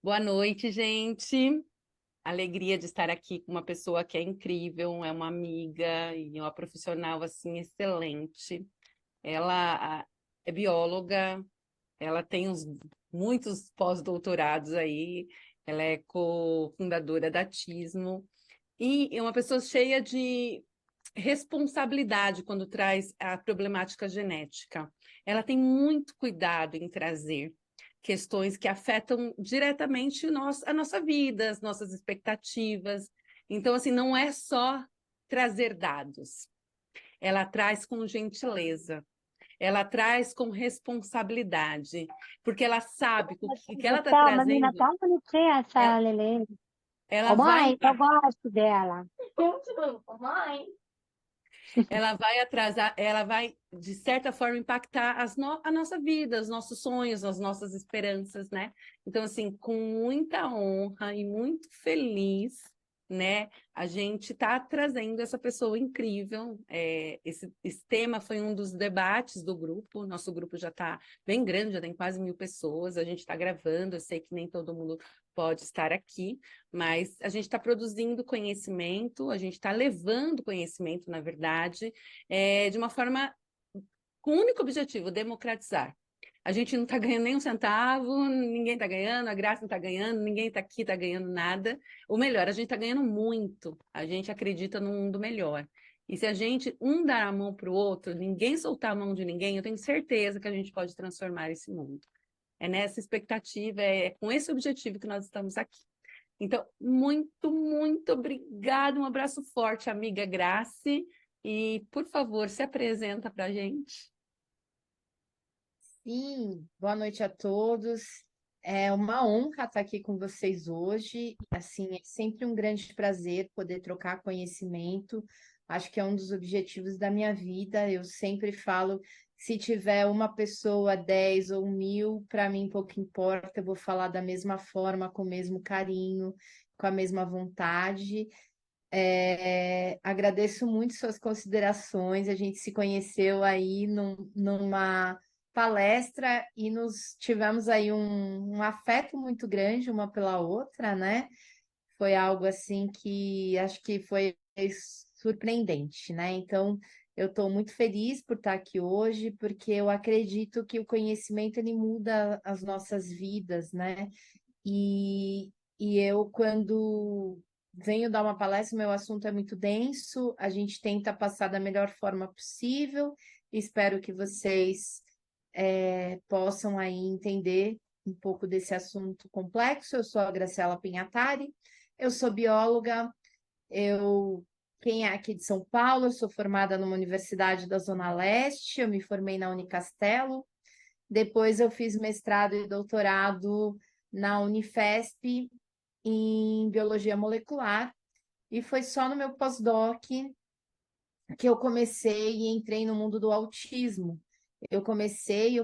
Boa noite, gente. Alegria de estar aqui com uma pessoa que é incrível, é uma amiga e uma profissional assim excelente. Ela é bióloga, ela tem muitos pós-doutorados aí, ela é cofundadora da Tismo e é uma pessoa cheia de responsabilidade quando traz a problemática genética. Ela tem muito cuidado em trazer questões que afetam diretamente a nossa vida, as nossas expectativas. Então, assim, não é só trazer dados. Ela traz com gentileza, ela traz com responsabilidade, porque ela sabe que o que ela está Tá, uma menina trazendo, tão bonitinha ela, essa Lele. ela Ô vai mãe, eu impactar. gosto dela. Mãe, ela vai atrasar, ela vai, de certa forma, impactar a nossa vida, os nossos sonhos, as nossas esperanças, né? Então, assim, com muita honra e muito feliz, né? A gente está trazendo essa pessoa incrível. Esse tema foi um dos debates do grupo. Nosso grupo já está bem grande, já tem quase 1.000 pessoas. A gente está gravando, eu sei que nem todo mundo pode estar aqui, mas a gente está produzindo conhecimento, a gente está levando conhecimento, na verdade, de uma forma com o único objetivo, democratizar. A gente não está ganhando nem um centavo, ninguém está ganhando, a Graça não está ganhando, ninguém está aqui, está ganhando nada. Ou melhor, a gente está ganhando muito. A gente acredita num mundo melhor. E se a gente um dar a mão para o outro, ninguém soltar a mão de ninguém, eu tenho certeza que a gente pode transformar esse mundo. É nessa expectativa, é com esse objetivo que nós estamos aqui. Então, muito, muito obrigada. Um abraço forte, amiga Grace. E, por favor, se apresenta para a gente. Sim, boa noite a todos. É uma honra estar aqui com vocês hoje. Assim, é sempre um grande prazer poder trocar conhecimento. Acho que é um dos objetivos da minha vida. Eu sempre falo, se tiver uma pessoa, 10 ou 1.000, para mim pouco importa. Eu vou falar da mesma forma, com o mesmo carinho, com a mesma vontade. Agradeço muito suas considerações. A gente se conheceu aí numa palestra e nos tivemos aí um afeto muito grande uma pela outra, né? Foi algo assim que acho que foi surpreendente, né? Então, eu estou muito feliz por estar aqui hoje, porque eu acredito que o conhecimento ele muda as nossas vidas, né? E, e eu, quando venho dar uma palestra, meu assunto é muito denso, a gente tenta passar da melhor forma possível. Espero que vocês possam aí entender um pouco desse assunto complexo. Eu sou a Graciela Pinhatari, eu sou bióloga, eu quem é aqui de São Paulo, eu sou formada numa universidade da Zona Leste, eu me formei na Unicastelo, depois eu fiz mestrado e doutorado na Unifesp em biologia molecular, e foi só no meu pós-doc que eu comecei e entrei no mundo do autismo. Eu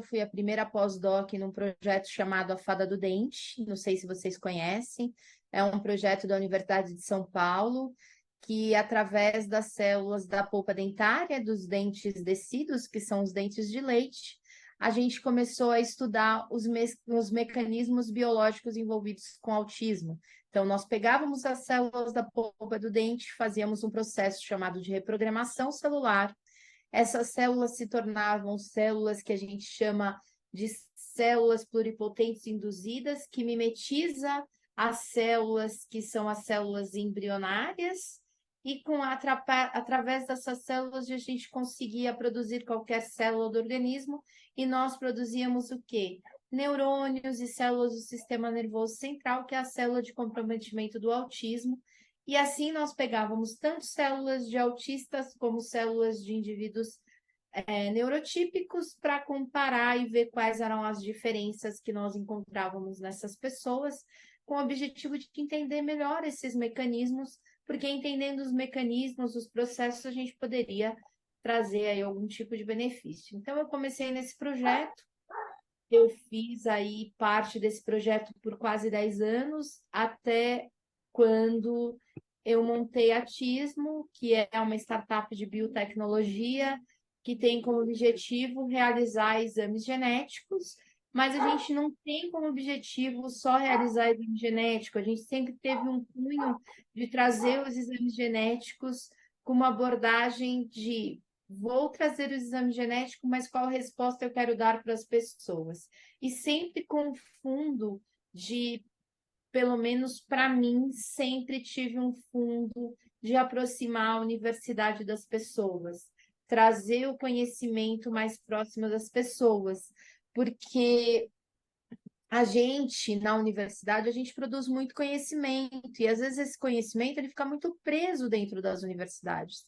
fui a primeira pós-doc num projeto chamado A Fada do Dente, não sei se vocês conhecem, é um projeto da Universidade de São Paulo, que através das células da polpa dentária, dos dentes descidos, que são os dentes de leite, a gente começou a estudar os mecanismos biológicos envolvidos com autismo. Então, nós pegávamos as células da polpa do dente, fazíamos um processo chamado de reprogramação celular. Essas células se tornavam células que a gente chama de células pluripotentes induzidas, que mimetiza as células que são as células embrionárias, e através dessas células a gente conseguia produzir qualquer célula do organismo, e nós produzíamos o quê? Neurônios e células do sistema nervoso central, que é a célula de comprometimento do autismo. E assim nós pegávamos tanto células de autistas como células de indivíduos neurotípicos para comparar e ver quais eram as diferenças que nós encontrávamos nessas pessoas, com o objetivo de entender melhor esses mecanismos, porque entendendo os mecanismos, os processos, a gente poderia trazer aí algum tipo de benefício. Então, eu comecei nesse projeto, eu fiz aí parte desse projeto por quase 10 anos, até quando eu montei a Tismo, que é uma startup de biotecnologia que tem como objetivo realizar exames genéticos mas a gente não tem como objetivo só realizar exame genético. A gente sempre teve um cunho de trazer os exames genéticos com uma abordagem de vou trazer o exame genético, mas qual resposta eu quero dar para as pessoas? E sempre com fundo de, pelo menos para mim, sempre tive um fundo de aproximar a universidade das pessoas, trazer o conhecimento mais próximo das pessoas, porque a gente, na universidade, a gente produz muito conhecimento, e às vezes esse conhecimento ele fica muito preso dentro das universidades.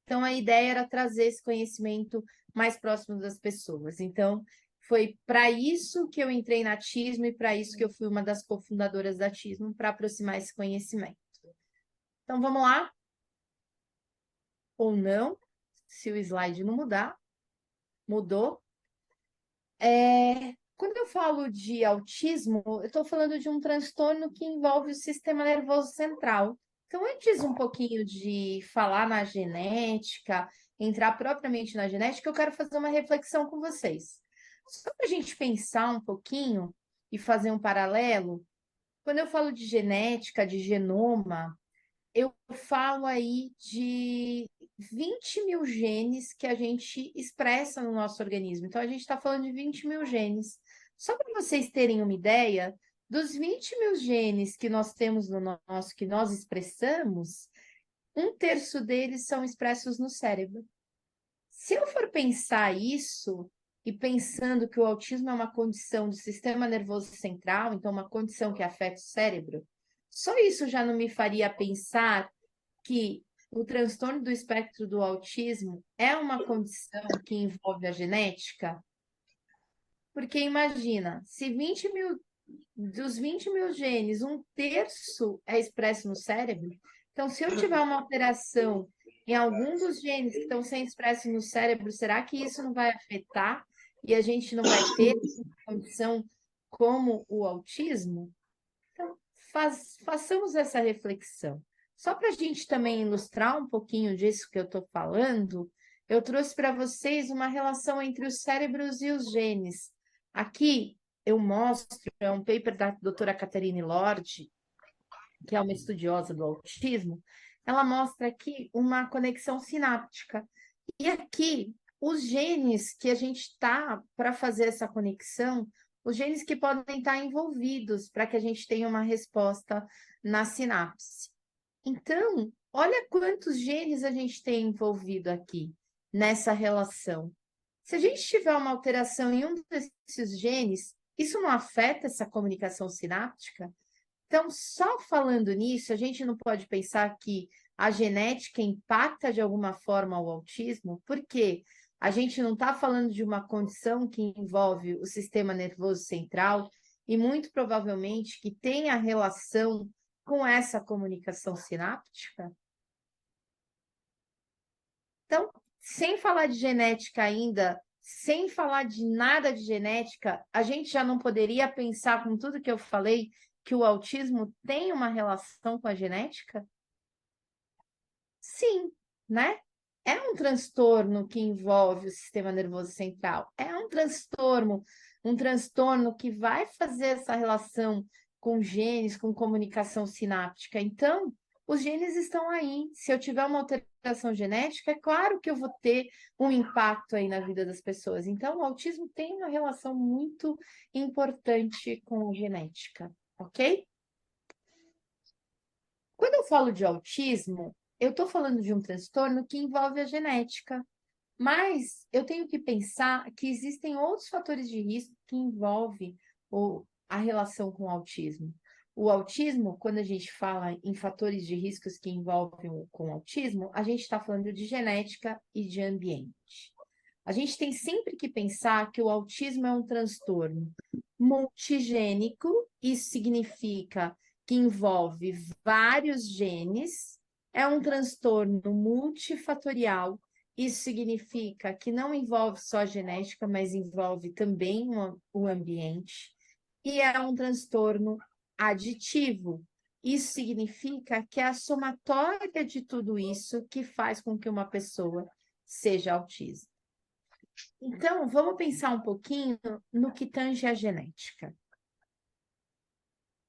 Então, a ideia era trazer esse conhecimento mais próximo das pessoas. Então, foi para isso que eu entrei na Tismo e para isso que eu fui uma das cofundadoras da Tismo, para aproximar esse conhecimento. Então, vamos lá? Ou não, se o slide não mudar. Mudou. Quando eu falo de autismo, eu estou falando de um transtorno que envolve o sistema nervoso central. Então, antes um pouquinho de falar na genética, entrar propriamente na genética, eu quero fazer uma reflexão com vocês. Só para a gente pensar um pouquinho e fazer um paralelo, quando eu falo de genética, de genoma, eu falo aí de 20 mil genes que a gente expressa no nosso organismo. Então, a gente está falando de 20 mil genes. Só para vocês terem uma ideia, dos 20 mil genes que nós temos no nosso, que nós expressamos, um terço deles são expressos no cérebro. Se eu for pensar isso, e pensando que o autismo é uma condição do sistema nervoso central, então uma condição que afeta o cérebro, só isso já não me faria pensar que o transtorno do espectro do autismo é uma condição que envolve a genética? Porque imagina, se 20 mil, dos 20 mil genes, um terço é expresso no cérebro, então se eu tiver uma alteração em algum dos genes que estão sendo expressos no cérebro, será que isso não vai afetar e a gente não vai ter condição como o autismo? Então, façamos essa reflexão. Só para a gente também ilustrar um pouquinho disso que eu estou falando, eu trouxe para vocês uma relação entre os cérebros e os genes. Aqui eu mostro, é um paper da doutora Catherine Lorde, que é uma estudiosa do autismo, ela mostra aqui uma conexão sináptica. E aqui, os genes que a gente está para fazer essa conexão, os genes que podem estar envolvidos para que a gente tenha uma resposta na sinapse. Então, olha quantos genes a gente tem envolvido aqui nessa relação. Se a gente tiver uma alteração em um desses genes, isso não afeta essa comunicação sináptica? Então, só falando nisso, a gente não pode pensar que a genética impacta de alguma forma o autismo, porque a gente não está falando de uma condição que envolve o sistema nervoso central e muito provavelmente que tenha relação com essa comunicação sináptica. Então, sem falar de genética ainda, sem falar de nada de genética, a gente já não poderia pensar com tudo que eu falei que o autismo tem uma relação com a genética? Sim, né? É um transtorno que envolve o sistema nervoso central. É um transtorno que vai fazer essa relação com genes, com comunicação sináptica. Então, os genes estão aí. Se eu tiver uma alteração genética, é claro que eu vou ter um impacto aí na vida das pessoas. Então, o autismo tem uma relação muito importante com a genética, ok? Quando eu falo de autismo, eu estou falando de um transtorno que envolve a genética, mas eu tenho que pensar que existem outros fatores de risco que envolvem a relação com o autismo. O autismo, quando a gente fala em fatores de riscos que envolvem com o autismo, a gente está falando de genética e de ambiente. A gente tem sempre que pensar que o autismo é um transtorno multigênico, isso significa que envolve vários genes, é um transtorno multifatorial, isso significa que não envolve só a genética, mas envolve também o ambiente, e é um transtorno aditivo. Isso significa que é a somatória de tudo isso que faz com que uma pessoa seja autista. Então, vamos pensar um pouquinho no que tange a genética.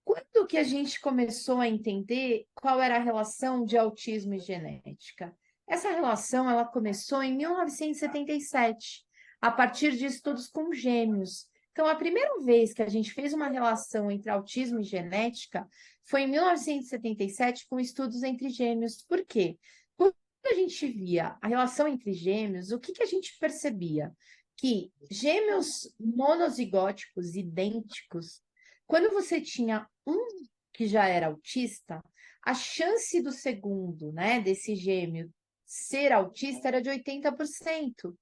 Quando que a gente começou a entender qual era a relação de autismo e genética? Essa relação ela começou em 1977, a partir de estudos com gêmeos. Então, a primeira vez que a gente fez uma relação entre autismo e genética foi em 1977 com estudos entre gêmeos. Por quê? Quando a gente via a relação entre gêmeos, o que que a gente percebia? Que gêmeos monozigóticos idênticos, quando você tinha um que já era autista, a chance do segundo, né, desse gêmeo ser autista era de 80%.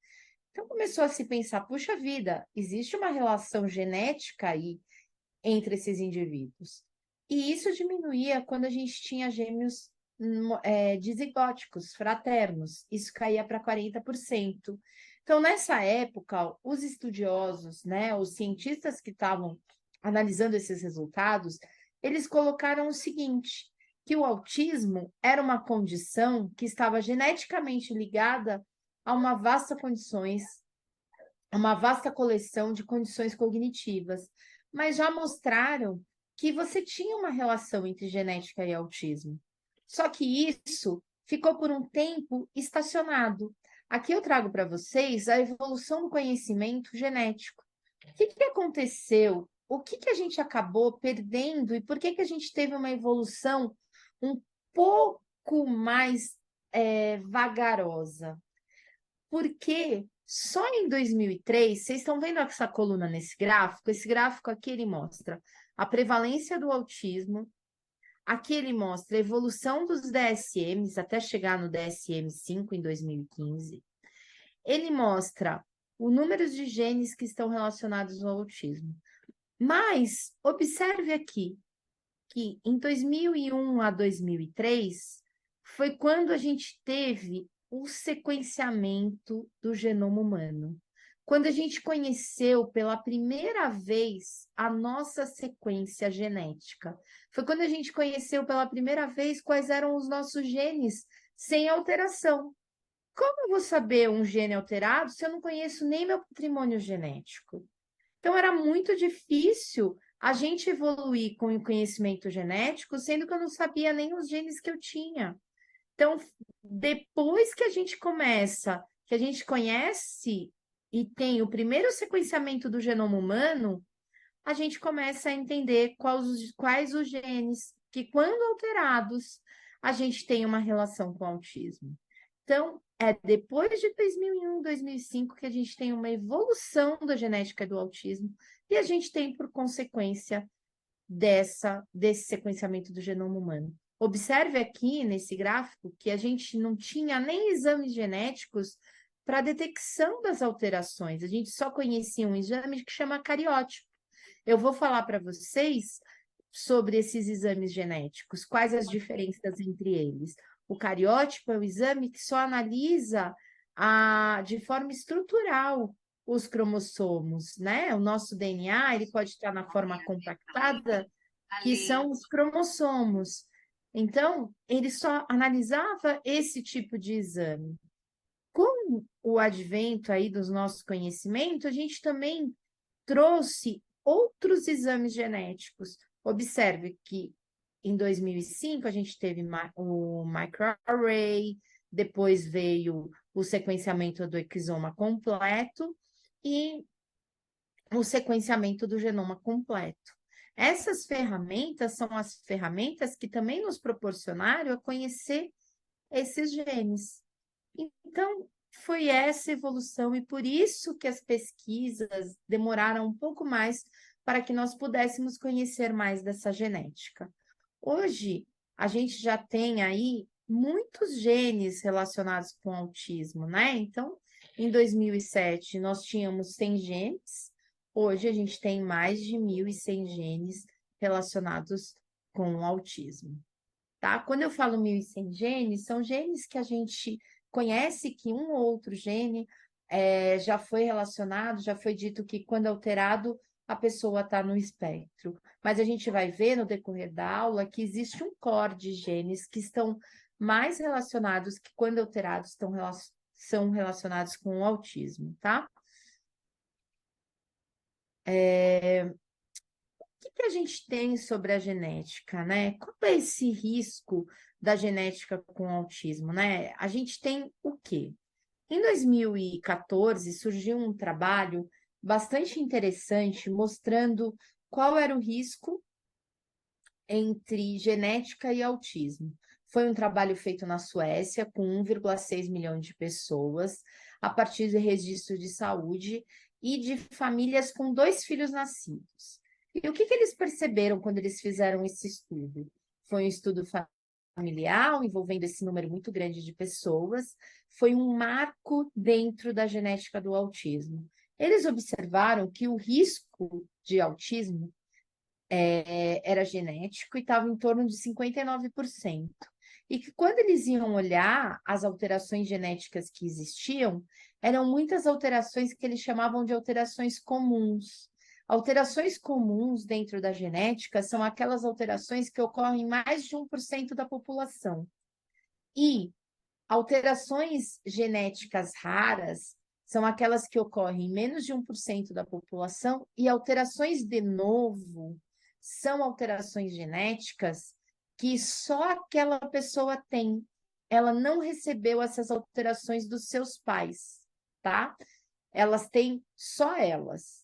Então começou a se pensar, puxa vida, existe uma relação genética aí entre esses indivíduos. E isso diminuía quando a gente tinha gêmeos dizigóticos, fraternos. Isso caía para 40%. Então, nessa época, os estudiosos, né, os cientistas que estavam analisando esses resultados, eles colocaram o seguinte, que o autismo era uma condição que estava geneticamente ligada a uma vasta coleção de condições cognitivas, mas já mostraram que você tinha uma relação entre genética e autismo. Só que isso ficou por um tempo estacionado. Aqui eu trago para vocês a evolução do conhecimento genético. O que que aconteceu? O que que a gente acabou perdendo e por que que a gente teve uma evolução um pouco mais vagarosa? Porque só em 2003, vocês estão vendo essa coluna nesse gráfico? Esse gráfico aqui ele mostra a prevalência do autismo, aqui ele mostra a evolução dos DSMs até chegar no DSM-5 em 2015. Ele mostra o número de genes que estão relacionados ao autismo. Mas observe aqui que em 2001 a 2003 foi quando a gente teve o sequenciamento do genoma humano. Quando a gente conheceu pela primeira vez a nossa sequência genética. Foi quando a gente conheceu pela primeira vez quais eram os nossos genes sem alteração. Como eu vou saber um gene alterado se eu não conheço nem meu patrimônio genético? Então, era muito difícil a gente evoluir com o conhecimento genético, sendo que eu não sabia nem os genes que eu tinha. Então, depois que a gente começa, que a gente conhece e tem o primeiro sequenciamento do genoma humano, a gente começa a entender quais os genes que, quando alterados, a gente tem uma relação com o autismo. Então, é depois de 2001, 2005 que a gente tem uma evolução da genética do autismo e a gente tem, por consequência, desse sequenciamento do genoma humano. Observe aqui nesse gráfico que a gente não tinha nem exames genéticos para detecção das alterações. A gente só conhecia um exame que chama cariótipo. Eu vou falar para vocês sobre esses exames genéticos, quais as diferenças entre eles. O cariótipo é o exame que só analisa de forma estrutural os cromossomos, né? O nosso DNA, ele pode estar na forma compactada, que são os cromossomos. Então, ele só analisava esse tipo de exame. Com o advento aí dos nossos conhecimentos, a gente também trouxe outros exames genéticos. Observe que em 2005 a gente teve o microarray, depois veio o sequenciamento do exoma completo e o sequenciamento do genoma completo. Essas ferramentas são as ferramentas que também nos proporcionaram a conhecer esses genes. Então, foi essa evolução e por isso que as pesquisas demoraram um pouco mais para que nós pudéssemos conhecer mais dessa genética. Hoje, a gente já tem aí muitos genes relacionados com autismo, né? Então, em 2007, nós tínhamos 100 genes, hoje a gente tem mais de 1.100 genes relacionados com o autismo, tá? Quando eu falo 1.100 genes, são genes que a gente conhece que um ou outro gene já foi relacionado, já foi dito que quando alterado, a pessoa está no espectro. Mas a gente vai ver no decorrer da aula que existe um core de genes que estão mais relacionados, que quando alterados são relacionados com o autismo, tá? O que a gente tem sobre a genética, né? Qual é esse risco da genética com autismo, né? A gente tem o quê? Em 2014, surgiu um trabalho bastante interessante mostrando qual era o risco entre genética e autismo. Foi um trabalho feito na Suécia, com 1,6 milhão de pessoas, a partir de registro de saúde e de famílias com 2 filhos nascidos. E o que eles perceberam quando eles fizeram esse estudo? Foi um estudo familiar, envolvendo esse número muito grande de pessoas, foi um marco dentro da genética do autismo. Eles observaram que o risco de autismo era genético e estava em torno de 59%. E que quando eles iam olhar as alterações genéticas que existiam, eram muitas alterações que eles chamavam de alterações comuns. Alterações comuns dentro da genética são aquelas alterações que ocorrem em mais de 1% da população. E alterações genéticas raras são aquelas que ocorrem em menos de 1% da população, e alterações de novo são alterações genéticas que só aquela pessoa tem. Ela não recebeu essas alterações dos seus pais, tá? Elas têm só elas.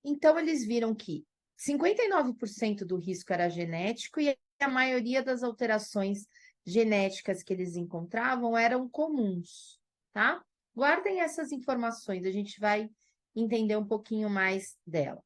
Então, eles viram que 59% do risco era genético e a maioria das alterações genéticas que eles encontravam eram comuns, tá? Guardem essas informações, a gente vai entender um pouquinho mais delas.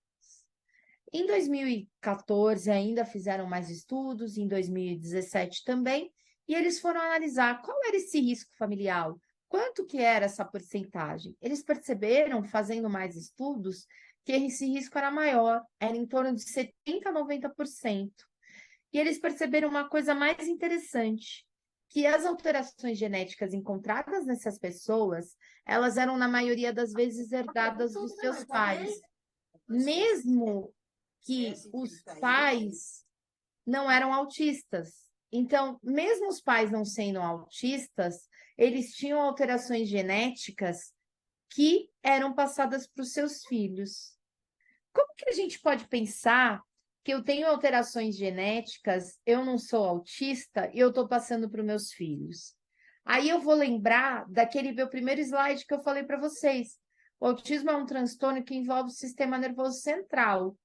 Em 2014 ainda fizeram mais estudos, em 2017 também, e eles foram analisar qual era esse risco familiar, quanto que era essa porcentagem. Eles perceberam, fazendo mais estudos, que esse risco era maior, era em torno de 70% a 90%. E eles perceberam uma coisa mais interessante, que as alterações genéticas encontradas nessas pessoas, elas eram, na maioria das vezes, herdadas dos seus pais. Mesmo que os pais não eram autistas. Então, mesmo os pais não sendo autistas, eles tinham alterações genéticas que eram passadas para os seus filhos. Como que a gente pode pensar que eu tenho alterações genéticas, eu não sou autista e eu estou passando para os meus filhos? Aí eu vou lembrar daquele meu primeiro slide que eu falei para vocês. O autismo é um transtorno que envolve o sistema nervoso central,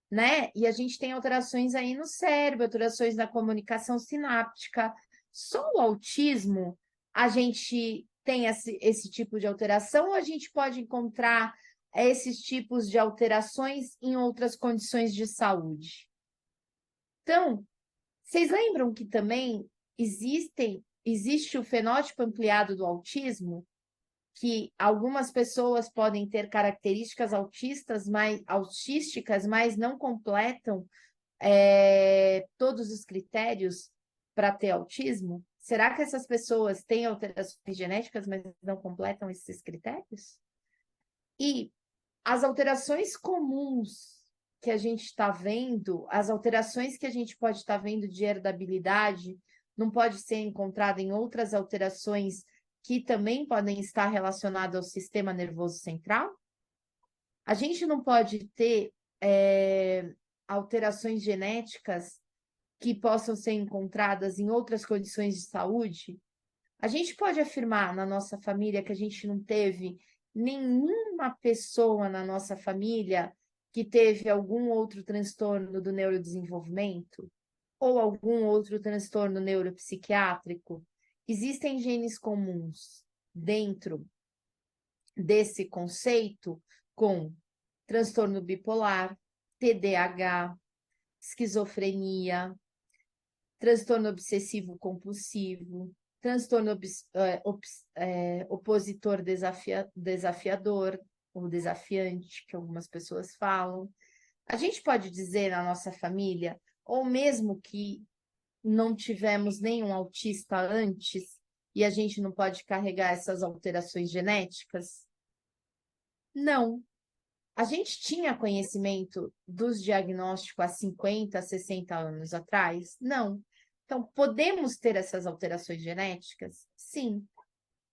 né? E a gente tem alterações aí no cérebro, alterações na comunicação sináptica. Só o autismo a gente tem esse tipo de alteração, ou a gente pode encontrar esses tipos de alterações em outras condições de saúde? Então, vocês lembram que também existe o fenótipo ampliado do autismo, que algumas pessoas podem ter características autísticas, mas não completam todos os critérios para ter autismo? Será que essas pessoas têm alterações genéticas, mas não completam esses critérios? E as alterações comuns que a gente está vendo, as alterações que a gente pode estar vendo de herdabilidade, não pode ser encontrada em outras alterações que também podem estar relacionadas ao sistema nervoso central? A gente não pode ter alterações genéticas que possam ser encontradas em outras condições de saúde? A gente pode afirmar na nossa família que a gente não teve nenhuma pessoa na nossa família que teve algum outro transtorno do neurodesenvolvimento ou algum outro transtorno neuropsiquiátrico? Existem genes comuns dentro desse conceito com transtorno bipolar, TDAH, esquizofrenia, transtorno obsessivo compulsivo, transtorno opositor desafiador, ou desafiante, que algumas pessoas falam. A gente pode dizer na nossa família, ou mesmo que não tivemos nenhum autista antes, e a gente não pode carregar essas alterações genéticas? Não. A gente tinha conhecimento dos diagnósticos há 50, 60 anos atrás? Não. Então, podemos ter essas alterações genéticas? Sim.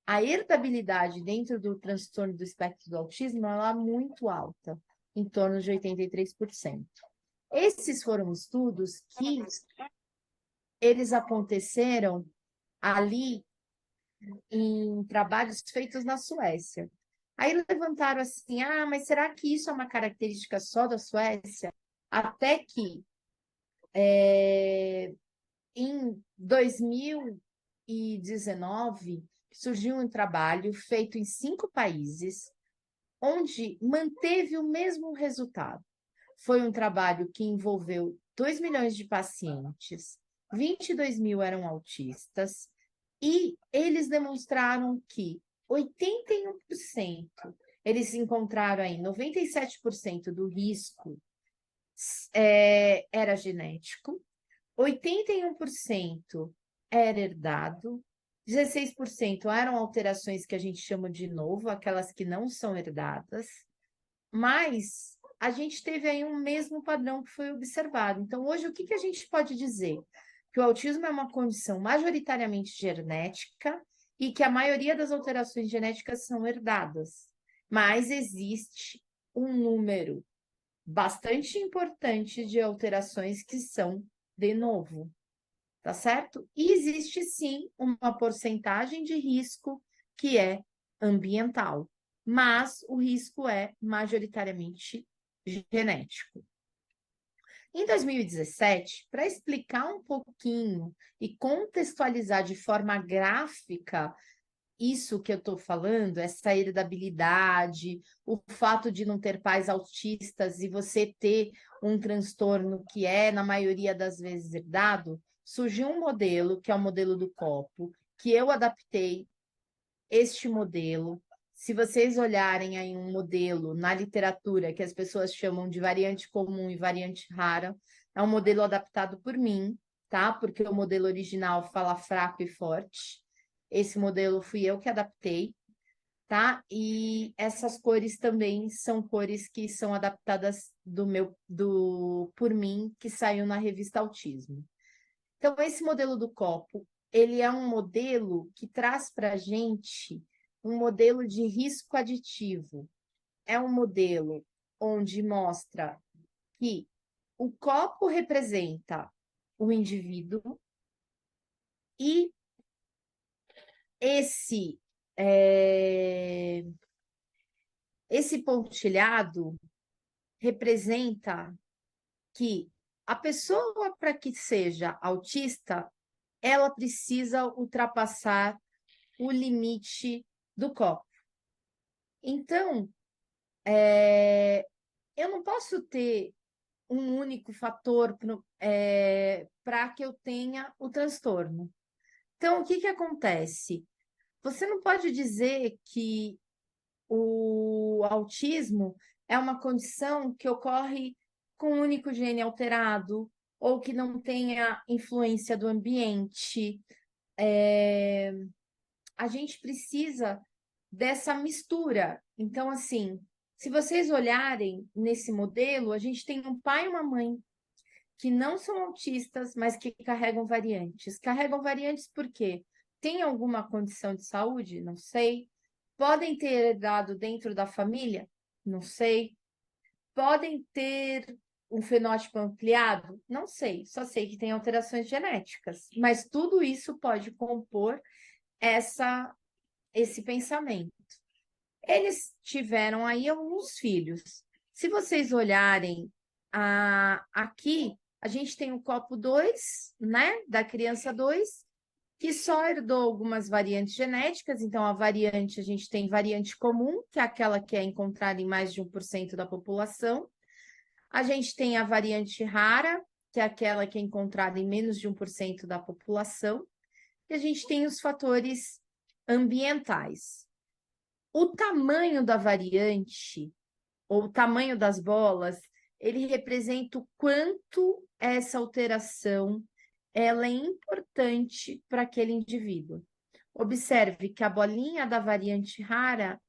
a herdabilidade dentro do transtorno do espectro do autismo ela é muito alta, em torno de 83%. Esses foram estudos que eles aconteceram ali em trabalhos feitos na Suécia. Aí levantaram assim, mas será que isso é uma característica só da Suécia? Até que em 2019 surgiu um trabalho feito em 5 países, onde manteve o mesmo resultado. Foi um trabalho que envolveu 2 milhões de pacientes, 22 mil eram autistas, e eles demonstraram que 81%, eles encontraram aí 97% do risco era genético, 81% era herdado, 16% eram alterações que a gente chama de novo, aquelas que não são herdadas, mas a gente teve aí um mesmo padrão que foi observado. Então, hoje, o que a gente pode dizer? Que o autismo é uma condição majoritariamente genética e que a maioria das alterações genéticas são herdadas, mas existe um número bastante importante de alterações que são de novo, tá certo? E existe sim uma porcentagem de risco que é ambiental, mas o risco é majoritariamente genético. Em 2017, para explicar um pouquinho e contextualizar de forma gráfica isso que eu estou falando, essa heredabilidade, o fato de não ter pais autistas e você ter um transtorno que é, na maioria das vezes, herdado, surgiu um modelo, que é o modelo do copo, que eu adaptei este modelo. Se vocês olharem aí um modelo na literatura que as pessoas chamam de variante comum e variante rara, é um modelo adaptado por mim, tá? Porque o modelo original fala fraco e forte. Esse modelo fui eu que adaptei, tá? E essas cores também são cores que são adaptadas por mim, que saiu na revista Autismo. Então, esse modelo do copo, ele é um modelo que traz para a gente um modelo de risco aditivo. É um modelo onde mostra que o copo representa o indivíduo e esse, esse pontilhado representa que a pessoa, para que seja autista, ela precisa ultrapassar o limite do copo. Então, eu não posso ter um único fator para que eu tenha o transtorno. Então, o que acontece? Você não pode dizer que o autismo é uma condição que ocorre com um único gene alterado ou que não tenha influência do ambiente. A gente precisa dessa mistura. Então, assim, se vocês olharem nesse modelo, a gente tem um pai e uma mãe que não são autistas, mas que carregam variantes. Carregam variantes por quê? Tem alguma condição de saúde? Não sei. Podem ter herdado dentro da família? Não sei. Podem ter um fenótipo ampliado? Não sei. Só sei que tem alterações genéticas. Mas tudo isso pode compor esse pensamento. Eles tiveram aí alguns filhos. Se vocês olharem aqui, a gente tem o copo 2, né, da criança 2, que só herdou algumas variantes genéticas. Então, a gente tem variante comum, que é aquela que é encontrada em mais de 1% da população. A gente tem a variante rara, que é aquela que é encontrada em menos de 1% da população. E a gente tem os fatores ambientais. O tamanho da variante, ou o tamanho das bolas, ele representa o quanto essa alteração ela é importante para aquele indivíduo. Observe que a bolinha da variante rara,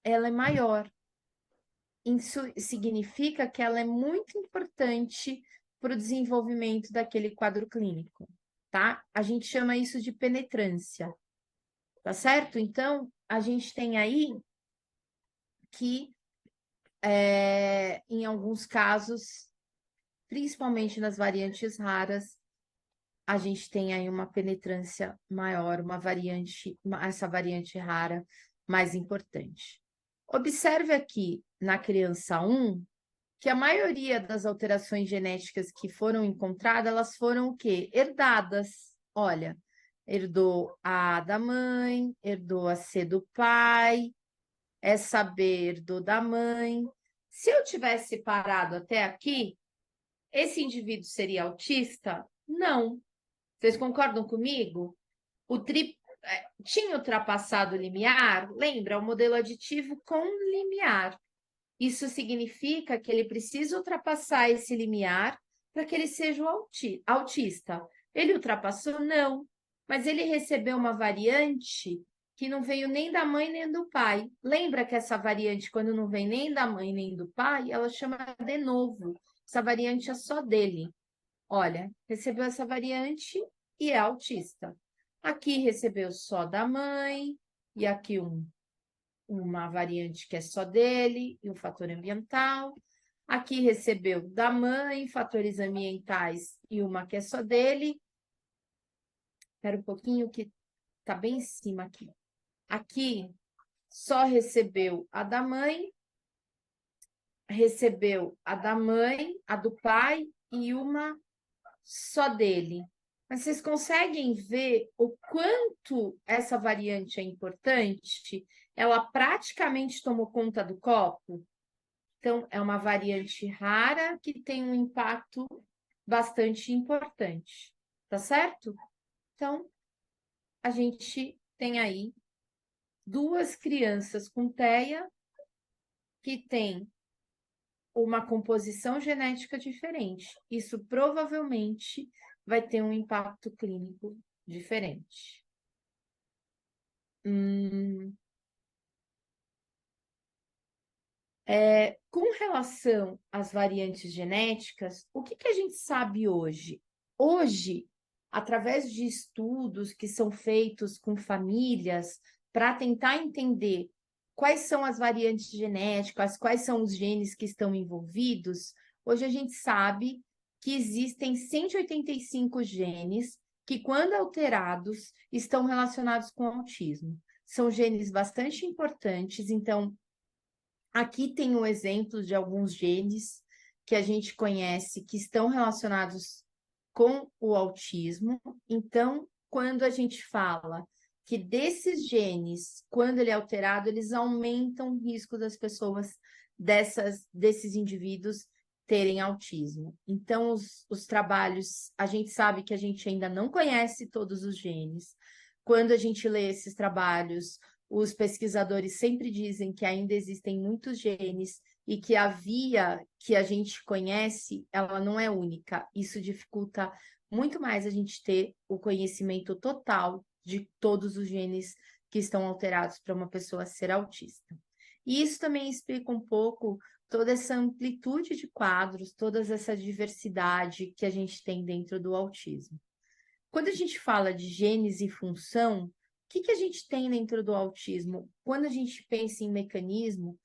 ela é maior. Isso significa que ela é muito importante para o desenvolvimento daquele quadro clínico, tá? A gente chama isso de penetrância. tá certo? Então, a gente tem aí que, em alguns casos, principalmente nas variantes raras, a gente tem aí uma penetrância maior, essa variante rara mais importante. Observe aqui na criança 1 que a maioria das alterações genéticas que foram encontradas, elas foram o quê? Herdadas. Olha, herdou a A da mãe, herdou a C do pai, essa B herdou da mãe. Se eu tivesse parado até aqui, esse indivíduo seria autista? Não. Vocês concordam comigo? Tinha ultrapassado o limiar? Lembra? O modelo aditivo com limiar. Isso significa que ele precisa ultrapassar esse limiar para que ele seja autista. Ele ultrapassou? Não. Mas ele recebeu uma variante que não veio nem da mãe nem do pai. Lembra que essa variante, quando não vem nem da mãe nem do pai, ela chama de novo. Essa variante é só dele. Olha, recebeu essa variante e é autista. Aqui recebeu só da mãe, e aqui uma variante que é só dele, e um fator ambiental. Aqui recebeu da mãe, fatores ambientais, e uma que é só dele. Espera um pouquinho que está bem em cima aqui. Aqui só recebeu a da mãe, recebeu a da mãe, a do pai, e uma só dele. Mas vocês conseguem ver o quanto essa variante é importante? Ela praticamente tomou conta do copo. Então, é uma variante rara que tem um impacto bastante importante, tá certo? Então, a gente tem aí 2 crianças com TEA que têm uma composição genética diferente. Isso provavelmente vai ter um impacto clínico diferente. Com relação às variantes genéticas, o que a gente sabe hoje? Hoje, através de estudos que são feitos com famílias para tentar entender quais são as variantes genéticas, quais são os genes que estão envolvidos, hoje a gente sabe que existem 185 genes que, quando alterados, estão relacionados com autismo. São genes bastante importantes, então aqui tem um exemplo de alguns genes que a gente conhece que estão relacionados com o autismo. Então, quando a gente fala que desses genes, quando ele é alterado, eles aumentam o risco das pessoas, desses indivíduos, terem autismo. Então, os trabalhos, a gente sabe que a gente ainda não conhece todos os genes. Quando a gente lê esses trabalhos, os pesquisadores sempre dizem que ainda existem muitos genes e que a via que a gente conhece, ela não é única. Isso dificulta muito mais a gente ter o conhecimento total de todos os genes que estão alterados para uma pessoa ser autista. E isso também explica um pouco toda essa amplitude de quadros, toda essa diversidade que a gente tem dentro do autismo. Quando a gente fala de genes e função, o que a gente tem dentro do autismo? Quando a gente pensa em mecanismo,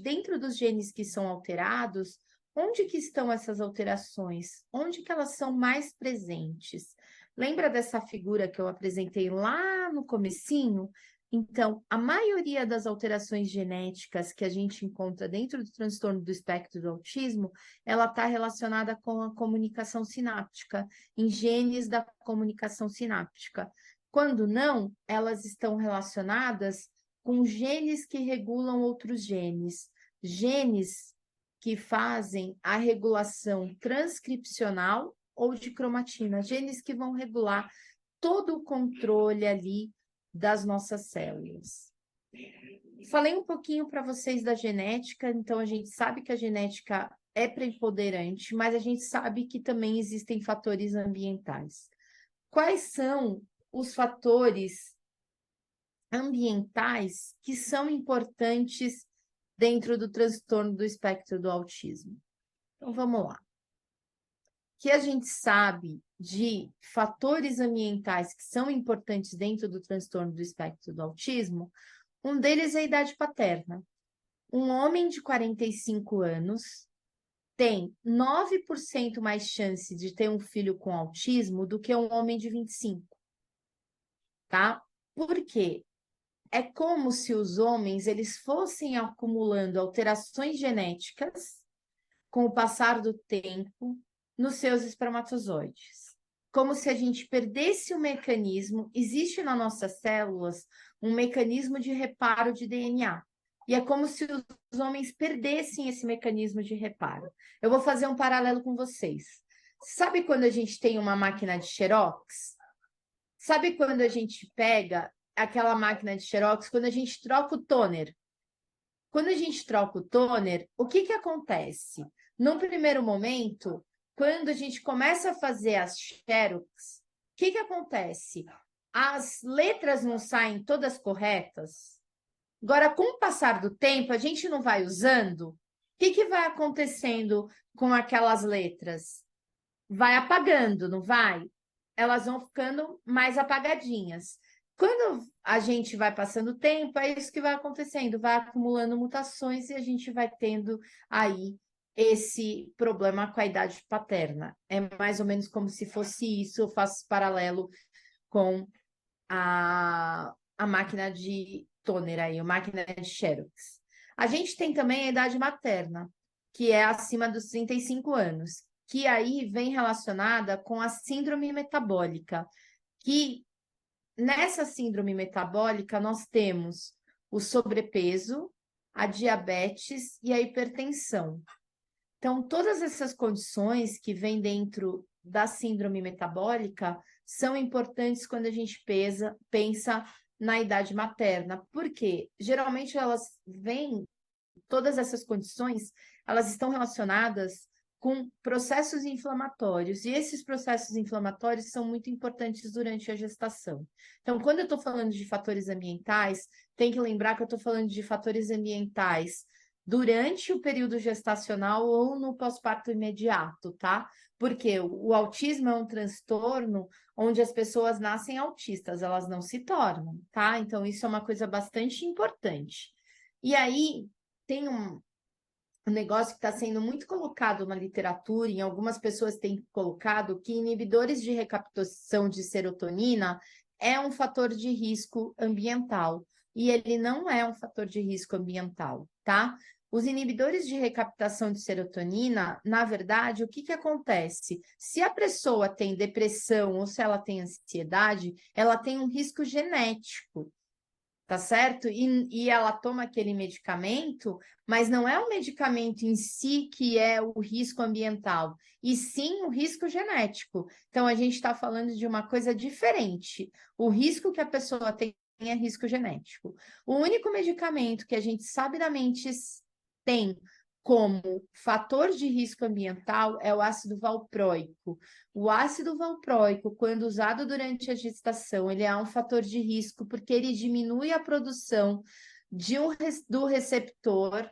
dentro dos genes que são alterados, onde que estão essas alterações? Onde que elas são mais presentes? Lembra dessa figura que eu apresentei lá no comecinho? Então, a maioria das alterações genéticas que a gente encontra dentro do transtorno do espectro do autismo, ela está relacionada com a comunicação sináptica, em genes da comunicação sináptica. Quando não, elas estão relacionadas com genes que regulam outros genes, genes que fazem a regulação transcripcional ou de cromatina, genes que vão regular todo o controle ali das nossas células. Falei um pouquinho para vocês da genética, então a gente sabe que a genética é preponderante, mas a gente sabe que também existem fatores ambientais. Quais são os fatores ambientais que são importantes dentro do transtorno do espectro do autismo? Então, vamos lá. O que a gente sabe de fatores ambientais que são importantes dentro do transtorno do espectro do autismo, um deles é a idade paterna. Um homem de 45 anos tem 9% mais chance de ter um filho com autismo do que um homem de 25, tá? Por quê? É como se os homens eles fossem acumulando alterações genéticas com o passar do tempo nos seus espermatozoides. Como se a gente perdesse o mecanismo, existe nas nossas células um mecanismo de reparo de DNA. E é como se os homens perdessem esse mecanismo de reparo. Eu vou fazer um paralelo com vocês. Sabe quando a gente tem uma máquina de Xerox? Sabe quando a gente pega aquela máquina de Xerox, quando a gente troca o toner? Quando a gente troca o toner, o que acontece? Num primeiro momento, quando a gente começa a fazer as Xerox, o que acontece? As letras não saem todas corretas. Agora, com o passar do tempo, a gente não vai usando. O que vai acontecendo com aquelas letras? Vai apagando, não vai? Elas vão ficando mais apagadinhas. Quando a gente vai passando o tempo, é isso que vai acontecendo, vai acumulando mutações e a gente vai tendo aí esse problema com a idade paterna. É mais ou menos como se fosse isso, eu faço paralelo com a máquina de toner aí, a máquina de Xerox. A gente tem também a idade materna, que é acima dos 35 anos, que aí vem relacionada com a síndrome metabólica, que nessa síndrome metabólica nós temos o sobrepeso, a diabetes e a hipertensão. Então, todas essas condições que vêm dentro da síndrome metabólica são importantes quando a gente pensa na idade materna, porque geralmente elas vêm, todas essas condições, elas estão relacionadas com processos inflamatórios, e esses processos inflamatórios são muito importantes durante a gestação. Então, quando eu estou falando de fatores ambientais, tem que lembrar que eu estou falando de fatores ambientais durante o período gestacional ou no pós-parto imediato, tá? Porque o autismo é um transtorno onde as pessoas nascem autistas, elas não se tornam, tá? Então, isso é uma coisa bastante importante. E aí, tem um negócio que está sendo muito colocado na literatura, e algumas pessoas têm colocado que inibidores de recaptação de serotonina é um fator de risco ambiental, e ele não é um fator de risco ambiental, tá? Os inibidores de recaptação de serotonina, na verdade, o que acontece? Se a pessoa tem depressão ou se ela tem ansiedade, ela tem um risco genético, tá certo? E ela toma aquele medicamento, mas não é o medicamento em si que é o risco ambiental, e sim o risco genético. Então, a gente está falando de uma coisa diferente. O risco que a pessoa tem é risco genético. O único medicamento que a gente sabidamente tem como fator de risco ambiental é o ácido valproico. O ácido valproico, quando usado durante a gestação, ele é um fator de risco porque ele diminui a produção do receptor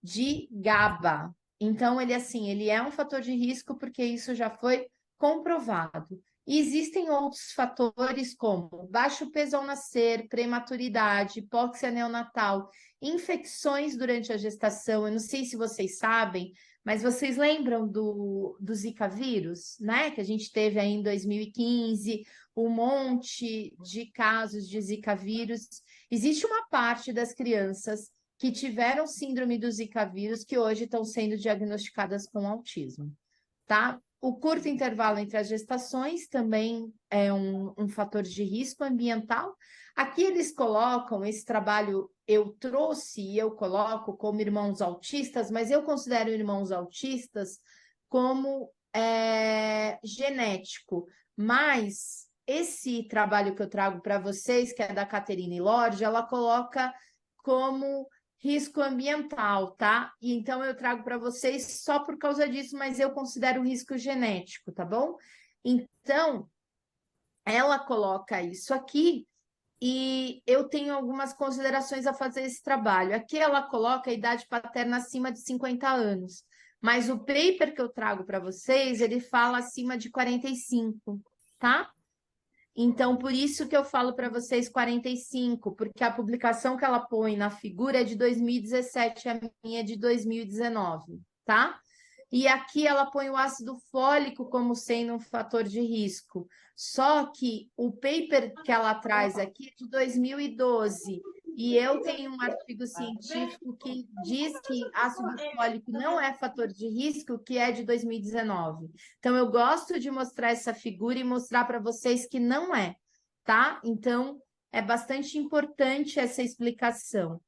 de GABA. Então, ele é um fator de risco porque isso já foi comprovado. E existem outros fatores como baixo peso ao nascer, prematuridade, hipóxia neonatal, infecções durante a gestação. Eu não sei se vocês sabem, mas vocês lembram do Zika vírus, né? Que a gente teve aí em 2015, um monte de casos de Zika vírus. Existe uma parte das crianças que tiveram síndrome do Zika vírus que hoje estão sendo diagnosticadas com autismo, tá? O curto intervalo entre as gestações também é um fator de risco ambiental. Aqui eles colocam, esse trabalho eu trouxe e eu coloco como irmãos autistas, mas eu considero irmãos autistas como genético. Mas esse trabalho que eu trago para vocês, que é da Caterine Lorde, ela coloca como risco ambiental, tá? E então eu trago para vocês só por causa disso, mas eu considero risco genético, tá bom? Então, ela coloca isso aqui e eu tenho algumas considerações a fazer esse trabalho. Aqui ela coloca a idade paterna acima de 50 anos. Mas o paper que eu trago para vocês, ele fala acima de 45, tá? Então, por isso que eu falo para vocês 45, porque a publicação que ela põe na figura é de 2017, a minha é de 2019, tá? E aqui ela põe o ácido fólico como sendo um fator de risco. Só que o paper que ela traz aqui é de 2012. E eu tenho um artigo científico que diz que ácido fólico não é fator de risco, que é de 2019. Então, eu gosto de mostrar essa figura e mostrar para vocês que não é, tá? Então, é bastante importante essa explicação.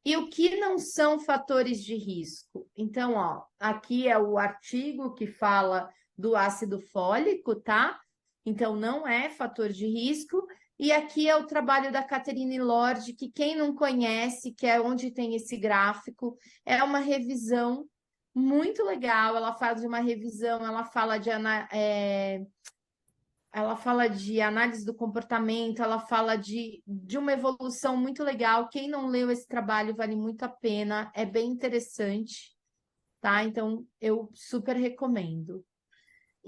E o que não são fatores de risco? Então, ó, aqui é o artigo que fala do ácido fólico, tá? Então, não é fator de risco. E aqui é o trabalho da Catherine Lorde, que quem não conhece, que é onde tem esse gráfico, é uma revisão muito legal. Ela faz uma revisão, ela fala de análise do comportamento, ela fala de uma evolução muito legal. Quem não leu esse trabalho vale muito a pena, é bem interessante, tá? Então, eu super recomendo.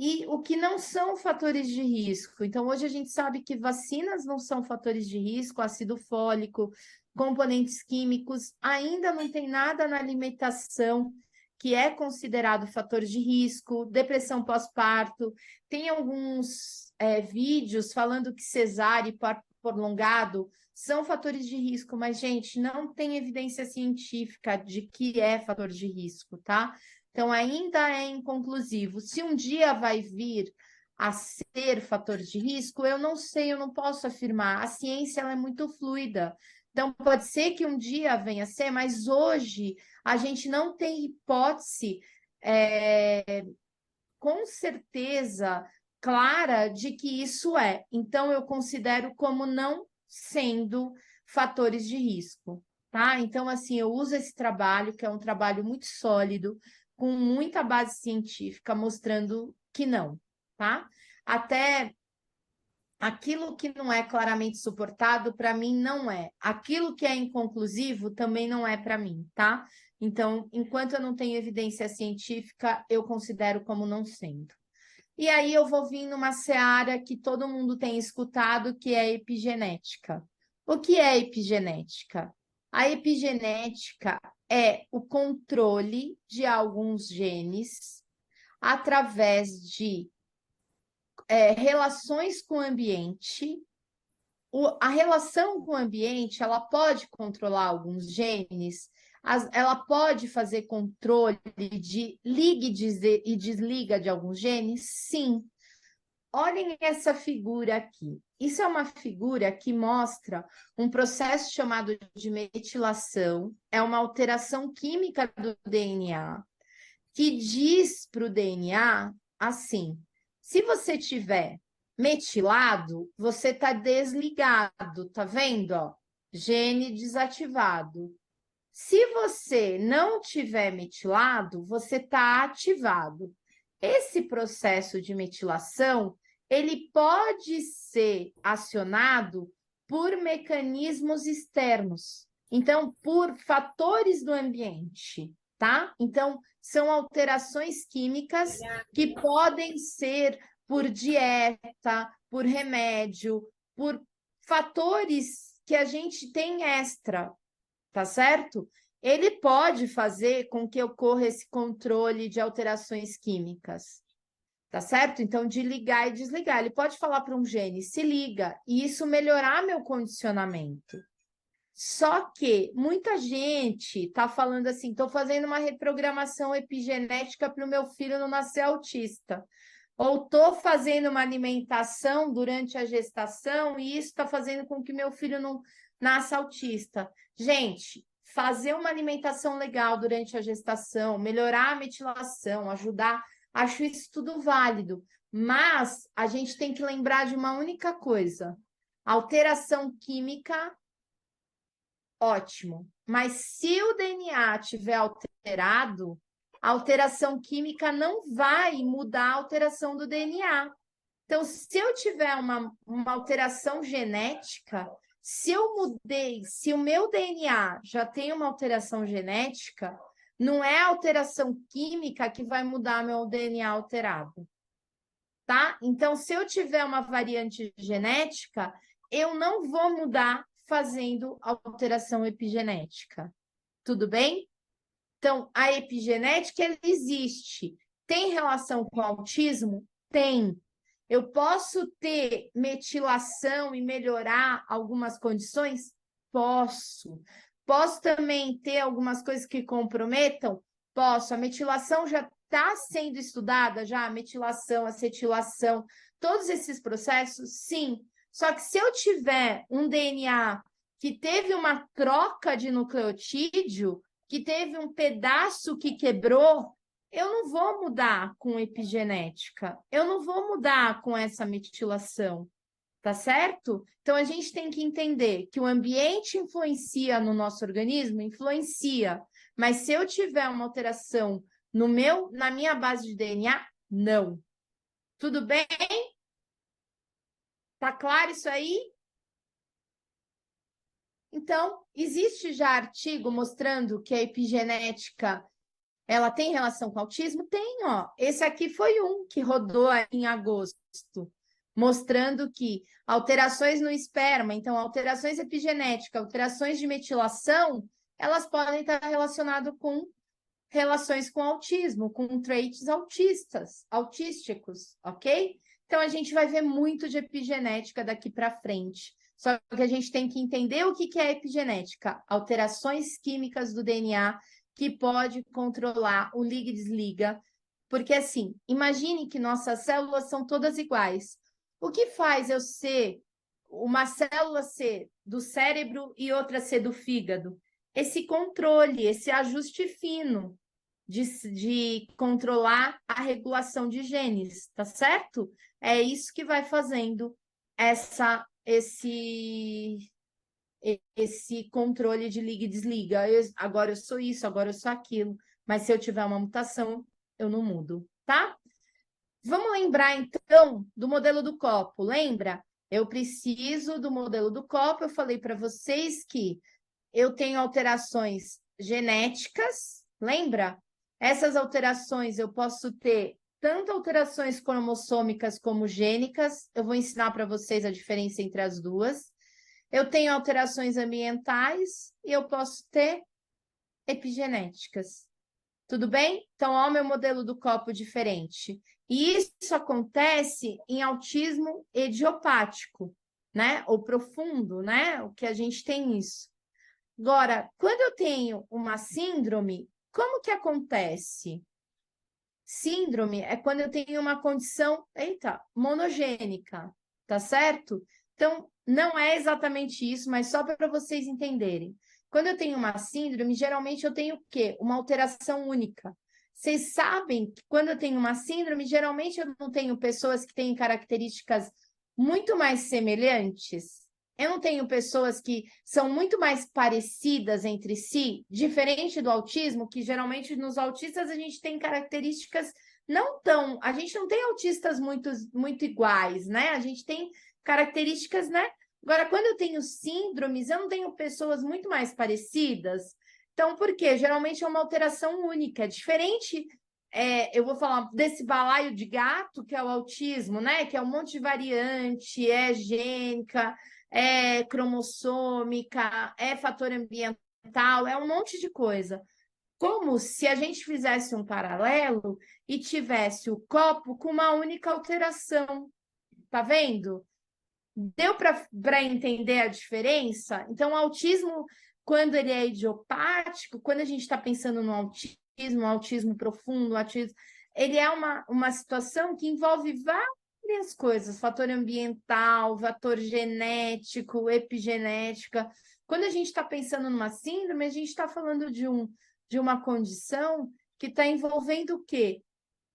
E o que não são fatores de risco? Então, hoje a gente sabe que vacinas não são fatores de risco, ácido fólico, componentes químicos, ainda não tem nada na alimentação que é considerado fator de risco, depressão pós-parto. Tem alguns vídeos falando que cesárea e parto prolongado são fatores de risco, mas, gente, não tem evidência científica de que é fator de risco, tá? Então, ainda é inconclusivo. Se um dia vai vir a ser fator de risco, eu não sei, eu não posso afirmar. A ciência ela é muito fluida. Então, pode ser que um dia venha a ser, mas hoje a gente não tem hipótese com certeza clara de que isso é. Então, eu considero como não sendo fatores de risco, tá? Então, assim, eu uso esse trabalho, que é um trabalho muito sólido, com muita base científica, mostrando que não, tá? Até aquilo que não é claramente suportado, para mim, não é. Aquilo que é inconclusivo também não é para mim, tá? Então, enquanto eu não tenho evidência científica, eu considero como não sendo. E aí eu vou vir numa seara que todo mundo tem escutado, que é a epigenética. O que é epigenética? A epigenética é o controle de alguns genes através de relações com o ambiente. A relação com o ambiente, ela pode controlar alguns genes, ela pode fazer controle de liga e desliga de alguns genes? Sim. Olhem essa figura aqui. Isso é uma figura que mostra um processo chamado de metilação, é uma alteração química do DNA, que diz para o DNA assim: se você tiver metilado, você está desligado, tá vendo? Ó? Gene desativado. Se você não tiver metilado, você está ativado. Esse processo de metilação, ele pode ser acionado por mecanismos externos. Então, por fatores do ambiente, tá? Então, são alterações químicas que podem ser por dieta, por remédio, por fatores que a gente tem extra, tá certo? Ele pode fazer com que ocorra esse controle de alterações químicas, tá certo? Então, de ligar e desligar. Ele pode falar para um gene, se liga, e isso melhorar meu condicionamento. Só que muita gente está falando assim, estou fazendo uma reprogramação epigenética para o meu filho não nascer autista. Ou estou fazendo uma alimentação durante a gestação e isso está fazendo com que meu filho não nasça autista. Gente, fazer uma alimentação legal durante a gestação, melhorar a metilação, ajudar, acho isso tudo válido. Mas a gente tem que lembrar de uma única coisa: alteração química, ótimo. Mas se o DNA tiver alterado, a alteração química não vai mudar a alteração do DNA. Então, se eu tiver uma alteração genética, se eu mudei, se o meu DNA já tem uma alteração genética, Não é a alteração química que vai mudar meu DNA alterado, tá? Então, se eu tiver uma variante genética, eu não vou mudar fazendo alteração epigenética. Tudo bem? Então, a epigenética, ela existe. Tem relação com o autismo? Tem. Eu posso ter metilação e melhorar algumas condições? Posso. Posso também ter algumas coisas que comprometam? Posso. A metilação já está sendo estudada, já, a metilação, acetilação, todos esses processos? Sim. Só que se eu tiver um DNA que teve uma troca de nucleotídeo, que teve um pedaço que quebrou, eu não vou mudar com epigenética, eu não vou mudar com essa metilação, tá certo? Então a gente tem que entender que o ambiente influencia no nosso organismo, influencia, mas se eu tiver uma alteração na minha base de DNA, não. Tudo bem? Tá claro isso aí? Então, existe já artigo mostrando que a epigenética ela tem relação com autismo? Tem, ó. Esse aqui foi um que rodou em agosto, mostrando que alterações no esperma, então alterações epigenéticas, alterações de metilação, elas podem estar relacionadas com relações com autismo, com traits autísticos, ok? Então a gente vai ver muito de epigenética daqui para frente. Só que a gente tem que entender o que é epigenética, alterações químicas do DNA que pode controlar o liga e desliga. Porque, assim, imagine que nossas células são todas iguais. O que faz eu ser, uma célula ser do cérebro e outra ser do fígado? Esse controle, esse ajuste fino de controlar a regulação de genes, tá certo? É isso que vai fazendo esse controle de liga e desliga. Agora eu sou isso, agora eu sou aquilo. Mas se eu tiver uma mutação, eu não mudo, tá? Vamos lembrar, então, do modelo do copo. Lembra? Eu preciso do modelo do copo. Eu falei para vocês que eu tenho alterações genéticas. Lembra? Essas alterações eu posso ter tanto alterações cromossômicas como gênicas. Eu vou ensinar para vocês a diferença entre as duas. Eu tenho alterações ambientais e eu posso ter epigenéticas. Tudo bem? Então, olha o meu modelo do copo diferente. E isso acontece em autismo idiopático, né? Ou profundo, né? O que a gente tem isso. Agora, quando eu tenho uma síndrome, como que acontece? Síndrome é quando eu tenho uma condição, monogênica, tá certo? Então, não é exatamente isso, mas só para vocês entenderem. Quando eu tenho uma síndrome, geralmente eu tenho o quê? Uma alteração única. Vocês sabem que quando eu tenho uma síndrome, geralmente eu não tenho pessoas que têm características muito mais semelhantes. Eu não tenho pessoas que são muito mais parecidas entre si, diferente do autismo, que geralmente nos autistas a gente tem características não tão. A gente não tem autistas muito iguais, né? A gente tem características, né? Agora, quando eu tenho síndromes, eu não tenho pessoas muito mais parecidas. Então, por quê? Geralmente é uma alteração única, é diferente. Eu vou falar desse balaio de gato, que é o autismo, né? Que é um monte de variante, é gênica, é cromossômica, é fator ambiental, é um monte de coisa. Como se a gente fizesse um paralelo e tivesse o copo com uma única alteração. Tá vendo? Deu para entender a diferença? Então, o autismo, quando ele é idiopático, quando a gente está pensando no autismo profundo, autismo, ele é uma situação que envolve várias coisas, fator ambiental, fator genético, epigenética. Quando a gente está pensando numa síndrome, a gente está falando de uma condição que está envolvendo o quê?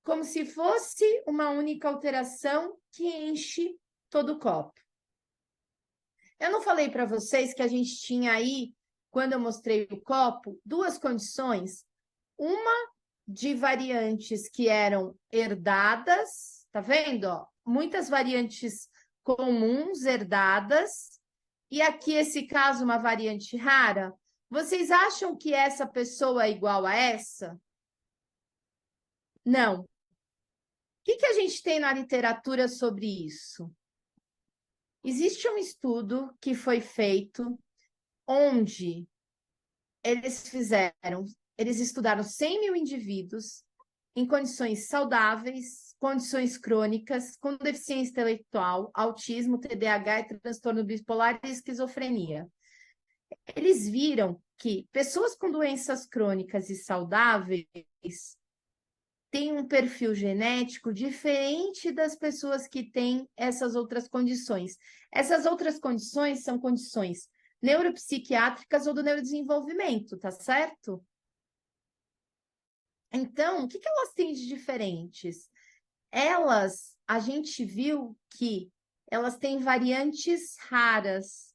Como se fosse uma única alteração que enche todo o copo. Eu não falei para vocês que a gente tinha aí, quando eu mostrei o copo, duas condições. Uma de variantes que eram herdadas, tá vendo? Ó? Muitas variantes comuns herdadas. E aqui, esse caso, uma variante rara. Vocês acham que essa pessoa é igual a essa? Não. O que a gente tem na literatura sobre isso? Existe um estudo que foi feito onde eles estudaram 100 mil indivíduos em condições saudáveis, condições crônicas, com deficiência intelectual, autismo, TDAH, transtorno bipolar e esquizofrenia. Eles viram que pessoas com doenças crônicas e saudáveis têm um perfil genético diferente das pessoas que têm essas outras condições. Essas outras condições são condições neuropsiquiátricas ou do neurodesenvolvimento, tá certo? Então, o que elas têm de diferentes? A gente viu que elas têm variantes raras.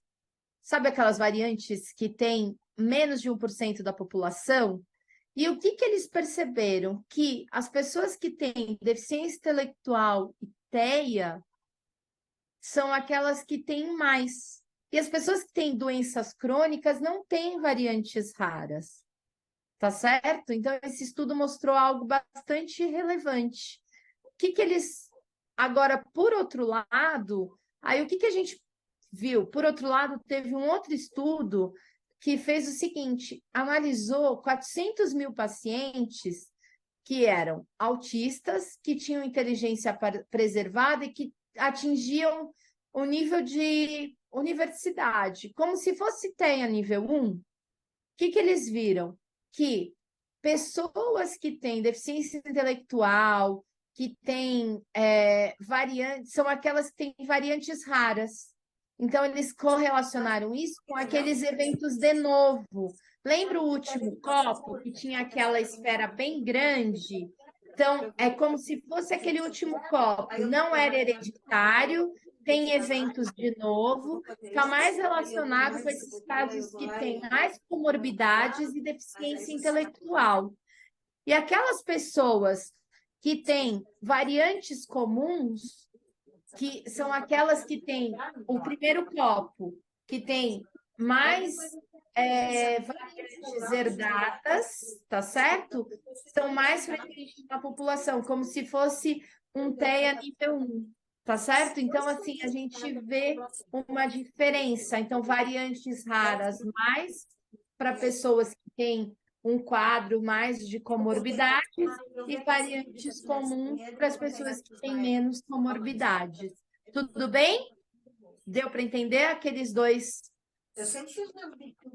Sabe aquelas variantes que têm menos de 1% da população? E o que eles perceberam? Que as pessoas que têm deficiência intelectual e TEA são aquelas que têm mais. E as pessoas que têm doenças crônicas não têm variantes raras. Tá certo? Então, esse estudo mostrou algo bastante relevante. O que eles... Agora, por outro lado, aí o que a gente viu? Por outro lado, teve um outro estudo que fez o seguinte, analisou 400 mil pacientes que eram autistas, que tinham inteligência preservada e que atingiam o nível de universidade, como se fosse TEA nível 1. O que eles viram? Que pessoas que têm deficiência intelectual, que têm variantes, são aquelas que têm variantes raras. Então, eles correlacionaram isso com aqueles eventos de novo. Lembra o último copo, que tinha aquela esfera bem grande? Então, é como se fosse aquele último copo. Não era hereditário, tem eventos de novo, está mais relacionado com esses casos que têm mais comorbidades e deficiência intelectual. E aquelas pessoas que têm variantes comuns, que são aquelas que têm o primeiro copo, que tem mais variantes herdadas, tá certo? São mais frequentes na população, como se fosse um TEA nível 1, tá certo? Então, assim, a gente vê uma diferença. Então, variantes raras mais para pessoas que têm um quadro mais de comorbidades e variantes comuns para as pessoas que têm menos comorbidades. Tudo bem? Deu para entender aqueles dois?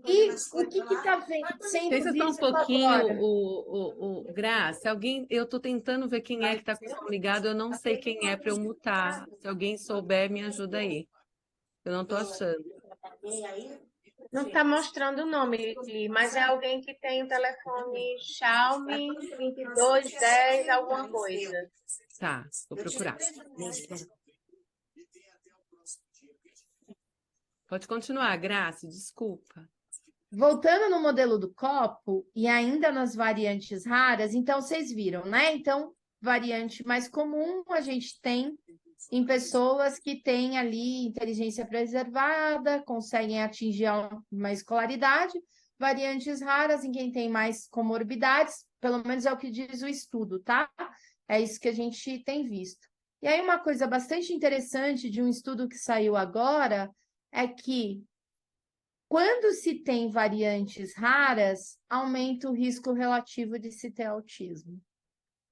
E o que está sendo Pensa só um visto pouquinho, agora? Graça. Alguém, eu estou tentando ver quem é que está com o som ligado, eu não sei quem é para eu mutar. Se alguém souber, me ajuda aí. Eu não estou achando. Não está mostrando o nome, mas é alguém que tem o telefone Xiaomi 2210, alguma coisa. Tá, vou procurar. Pode continuar, Graça, desculpa. Voltando no modelo do copo e ainda nas variantes raras, então vocês viram, né? Então, variante mais comum a gente tem em pessoas que têm ali inteligência preservada, conseguem atingir uma escolaridade, variantes raras em quem tem mais comorbidades, pelo menos é o que diz o estudo, tá? É isso que a gente tem visto. E aí, uma coisa bastante interessante de um estudo que saiu agora é que quando se tem variantes raras, aumenta o risco relativo de se ter autismo.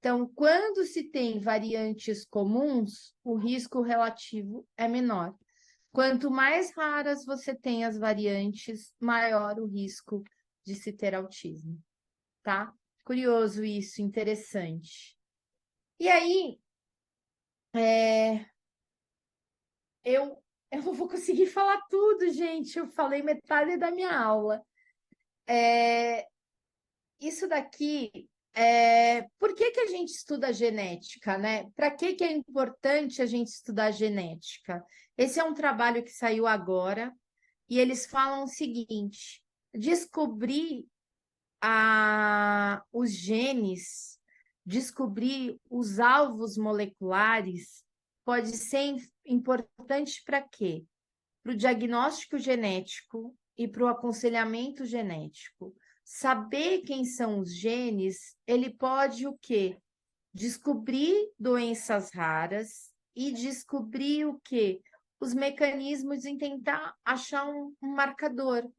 Então, quando se tem variantes comuns, o risco relativo é menor. Quanto mais raras você tem as variantes, maior o risco de se ter autismo, tá? Curioso isso, interessante. E aí, eu não vou conseguir falar tudo, gente. Eu falei metade da minha aula. Isso daqui, por que a gente estuda genética, né? Para que é importante a gente estudar genética? Esse é um trabalho que saiu agora e eles falam o seguinte: descobrir os genes, descobrir os alvos moleculares pode ser importante para quê? Para o diagnóstico genético, e para o aconselhamento genético. Saber quem são os genes, ele pode o quê? Descobrir doenças raras e descobrir o quê? Os mecanismos em tentar achar um marcador.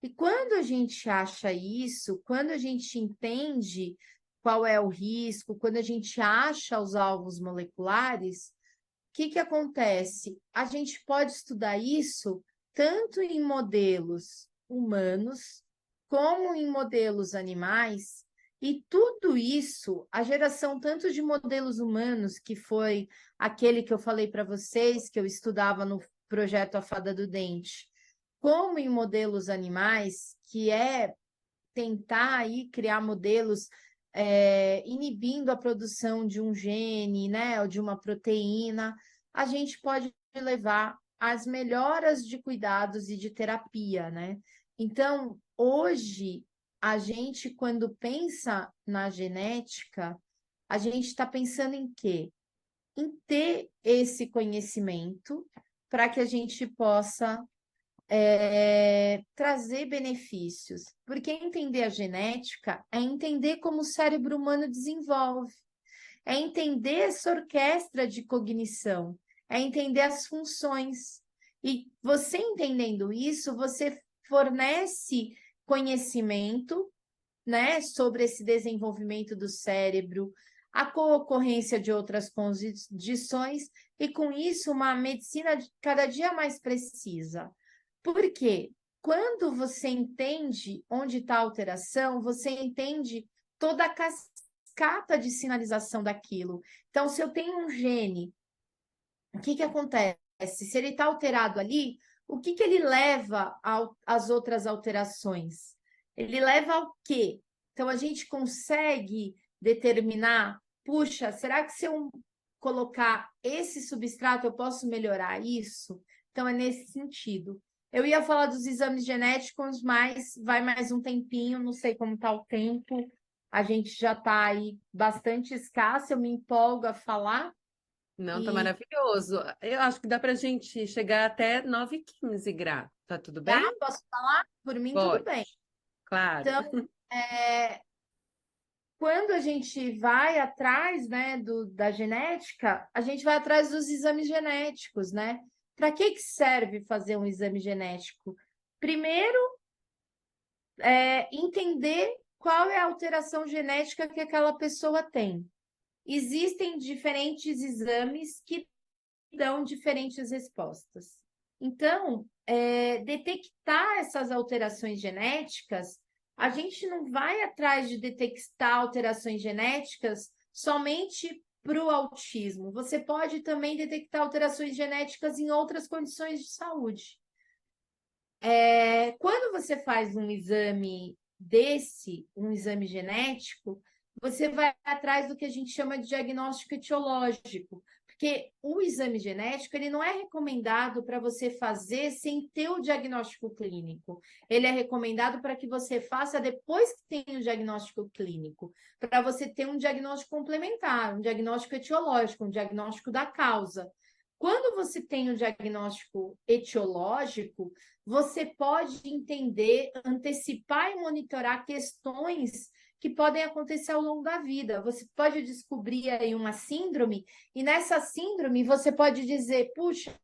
E quando a gente acha isso, quando a gente entende qual é o risco, quando a gente acha os alvos moleculares, o que acontece? A gente pode estudar isso tanto em modelos humanos como em modelos animais, e tudo isso, a geração tanto de modelos humanos, que foi aquele que eu falei para vocês, que eu estudava no projeto A Fada do Dente, como em modelos animais, que é tentar aí criar modelos inibindo a produção de um gene, né, ou de uma proteína, a gente pode levar às melhoras de cuidados e de terapia, né? Então, hoje, a gente, quando pensa na genética, a gente está pensando em quê? Em ter esse conhecimento para que a gente possa trazer benefícios, porque entender a genética é entender como o cérebro humano desenvolve, é entender essa orquestra de cognição, é entender as funções. E você entendendo isso, você fornece conhecimento, né, sobre esse desenvolvimento do cérebro, a co-ocorrência de outras condições, e com isso uma medicina cada dia mais precisa. Porque quando você entende onde está a alteração, você entende toda a cascata de sinalização daquilo. Então, se eu tenho um gene, o que acontece? Se ele está alterado ali, o que ele leva às outras alterações? Ele leva ao quê? Então, a gente consegue determinar, puxa, será que se eu colocar esse substrato, eu posso melhorar isso? Então, é nesse sentido. Eu ia falar dos exames genéticos, mas vai mais um tempinho, não sei como está o tempo. A gente já está aí bastante escasso, eu me empolgo a falar. Não, tá E maravilhoso. Eu acho que dá pra gente chegar até 9h15, Gra. Tá tudo tá, bem? posso falar? Por mim, tudo Pode, bem. claro. Então, quando a gente vai atrás, né, da genética, a gente vai atrás dos exames genéticos, né? Para que serve fazer um exame genético? Primeiro, entender qual é a alteração genética que aquela pessoa tem. Existem diferentes exames que dão diferentes respostas. Então, detectar essas alterações genéticas, a gente não vai atrás de detectar alterações genéticas somente para o autismo. Você pode também detectar alterações genéticas em outras condições de saúde. Quando você faz um exame desse, um exame genético, você vai atrás do que a gente chama de diagnóstico etiológico, porque o exame genético ele não é recomendado para você fazer sem ter o diagnóstico clínico. Ele é recomendado para que você faça depois que tem o diagnóstico clínico, para você ter um diagnóstico complementar, um diagnóstico etiológico, um diagnóstico da causa. Quando você tem o diagnóstico etiológico, você pode entender, antecipar e monitorar questões que podem acontecer ao longo da vida. Você pode descobrir aí uma síndrome, e nessa síndrome você pode dizer, puxa,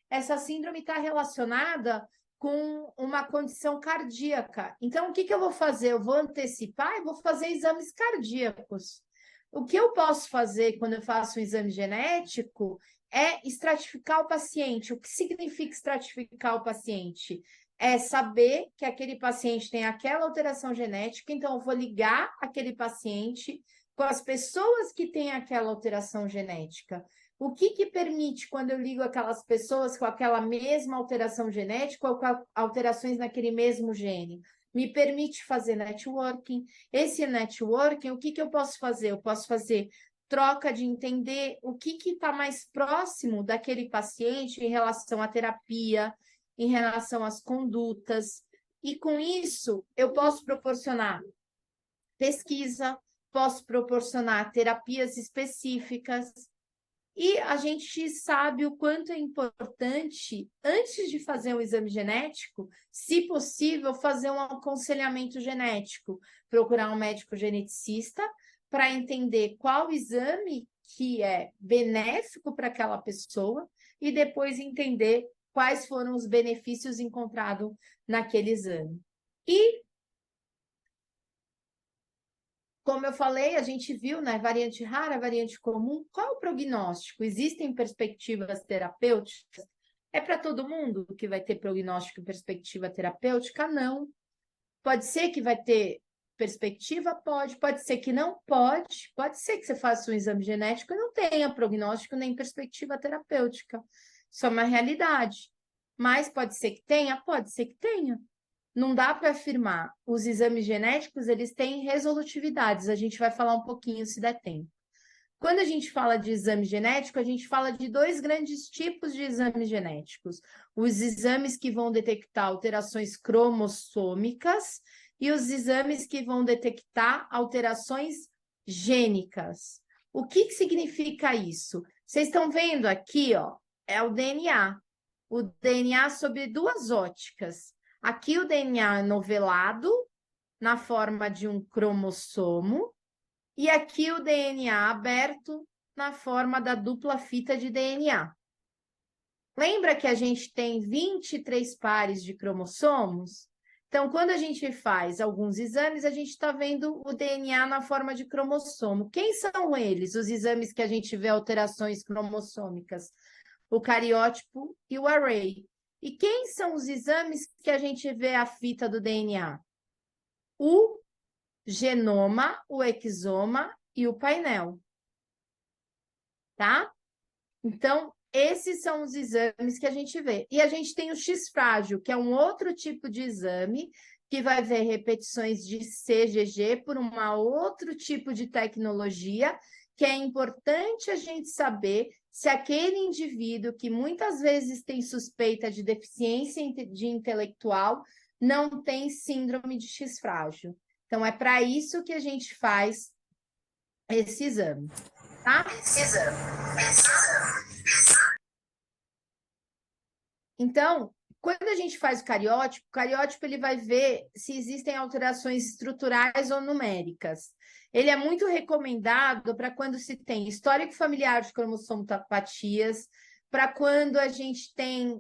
essa síndrome está relacionada com uma condição cardíaca. Então, o que eu vou fazer? Eu vou antecipar e vou fazer exames cardíacos. O que eu posso fazer quando eu faço um exame genético é estratificar o paciente. O que significa estratificar o paciente? É saber que aquele paciente tem aquela alteração genética, então eu vou ligar aquele paciente com as pessoas que têm aquela alteração genética. O que permite, quando eu ligo aquelas pessoas com aquela mesma alteração genética ou com alterações naquele mesmo gene? Me permite fazer networking. Esse networking, o que eu posso fazer? Eu posso fazer troca de entender o que está mais próximo daquele paciente em relação à terapia, em relação às condutas. E com isso, eu posso proporcionar pesquisa, posso proporcionar terapias específicas. E a gente sabe o quanto é importante, antes de fazer um exame genético, se possível, fazer um aconselhamento genético, procurar um médico geneticista para entender qual exame que é benéfico para aquela pessoa e depois entender quais foram os benefícios encontrados naquele exame. E, como eu falei, a gente viu, né, variante rara, variante comum, qual o prognóstico? Existem perspectivas terapêuticas? É para todo mundo que vai ter prognóstico e perspectiva terapêutica? Não. Pode ser que vai ter perspectiva? Pode ser que não? Pode ser que você faça um exame genético e não tenha prognóstico nem perspectiva terapêutica. Isso é uma realidade. Mas pode ser que tenha? Pode ser que tenha. Não dá para afirmar. Os exames genéticos, eles têm resolutividades. A gente vai falar um pouquinho se der tempo. Quando a gente fala de exame genético, a gente fala de dois grandes tipos de exames genéticos. Os exames que vão detectar alterações cromossômicas e os exames que vão detectar alterações gênicas. O que significa isso? Vocês estão vendo aqui, ó, é o DNA. O DNA sob duas óticas. Aqui o DNA novelado, na forma de um cromossomo, e aqui o DNA aberto, na forma da dupla fita de DNA. Lembra que a gente tem 23 pares de cromossomos? Então, quando a gente faz alguns exames, a gente está vendo o DNA na forma de cromossomo. Quem são eles, os exames que a gente vê alterações cromossômicas? O cariótipo e o array. E quem são os exames que a gente vê a fita do DNA? O genoma, o exoma e o painel. Tá? Então, esses são os exames que a gente vê. E a gente tem o X-frágil, que é um outro tipo de exame, que vai ver repetições de CGG por um outro tipo de tecnologia, que é importante a gente saber se aquele indivíduo que muitas vezes tem suspeita de deficiência de intelectual não tem síndrome de X-frágil. Então, é para isso que a gente faz esse exame, tá? Então, quando a gente faz o cariótipo ele vai ver se existem alterações estruturais ou numéricas. Ele é muito recomendado para quando se tem histórico familiar de cromossomopatias, para quando a gente tem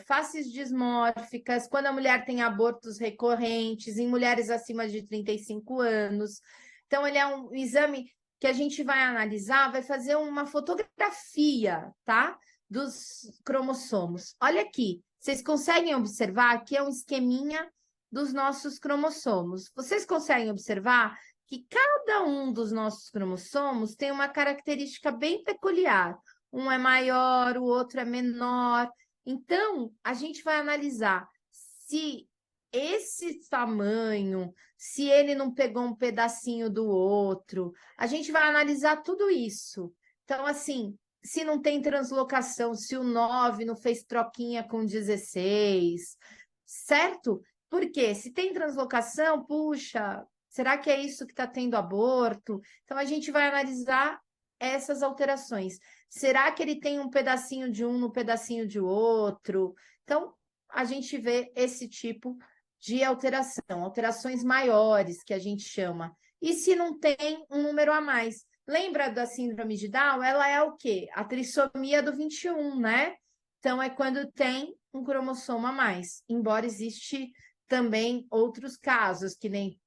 faces dismórficas, quando a mulher tem abortos recorrentes, em mulheres acima de 35 anos. Então, ele é um exame que a gente vai analisar, vai fazer uma fotografia, tá? Dos cromossomos. Olha aqui, vocês conseguem observar que é um esqueminha dos nossos cromossomos. Vocês conseguem observar que cada um dos nossos cromossomos tem uma característica bem peculiar. Um é maior, o outro é menor. Então, a gente vai analisar se esse tamanho, se ele não pegou um pedacinho do outro. A gente vai analisar tudo isso. Então, assim, se não tem translocação, se o 9 não fez troquinha com 16, certo? Porque se tem translocação, puxa, será que é isso que está tendo aborto? Então, a gente vai analisar essas alterações. Será que ele tem um pedacinho de um no pedacinho de outro? Então, a gente vê esse tipo de alteração, alterações maiores, que a gente chama. E se não tem um número a mais? Lembra da síndrome de Down? Ela é o quê? A trissomia do 21, né? Então, é quando tem um cromossomo a mais. Embora existe também outros casos, que nem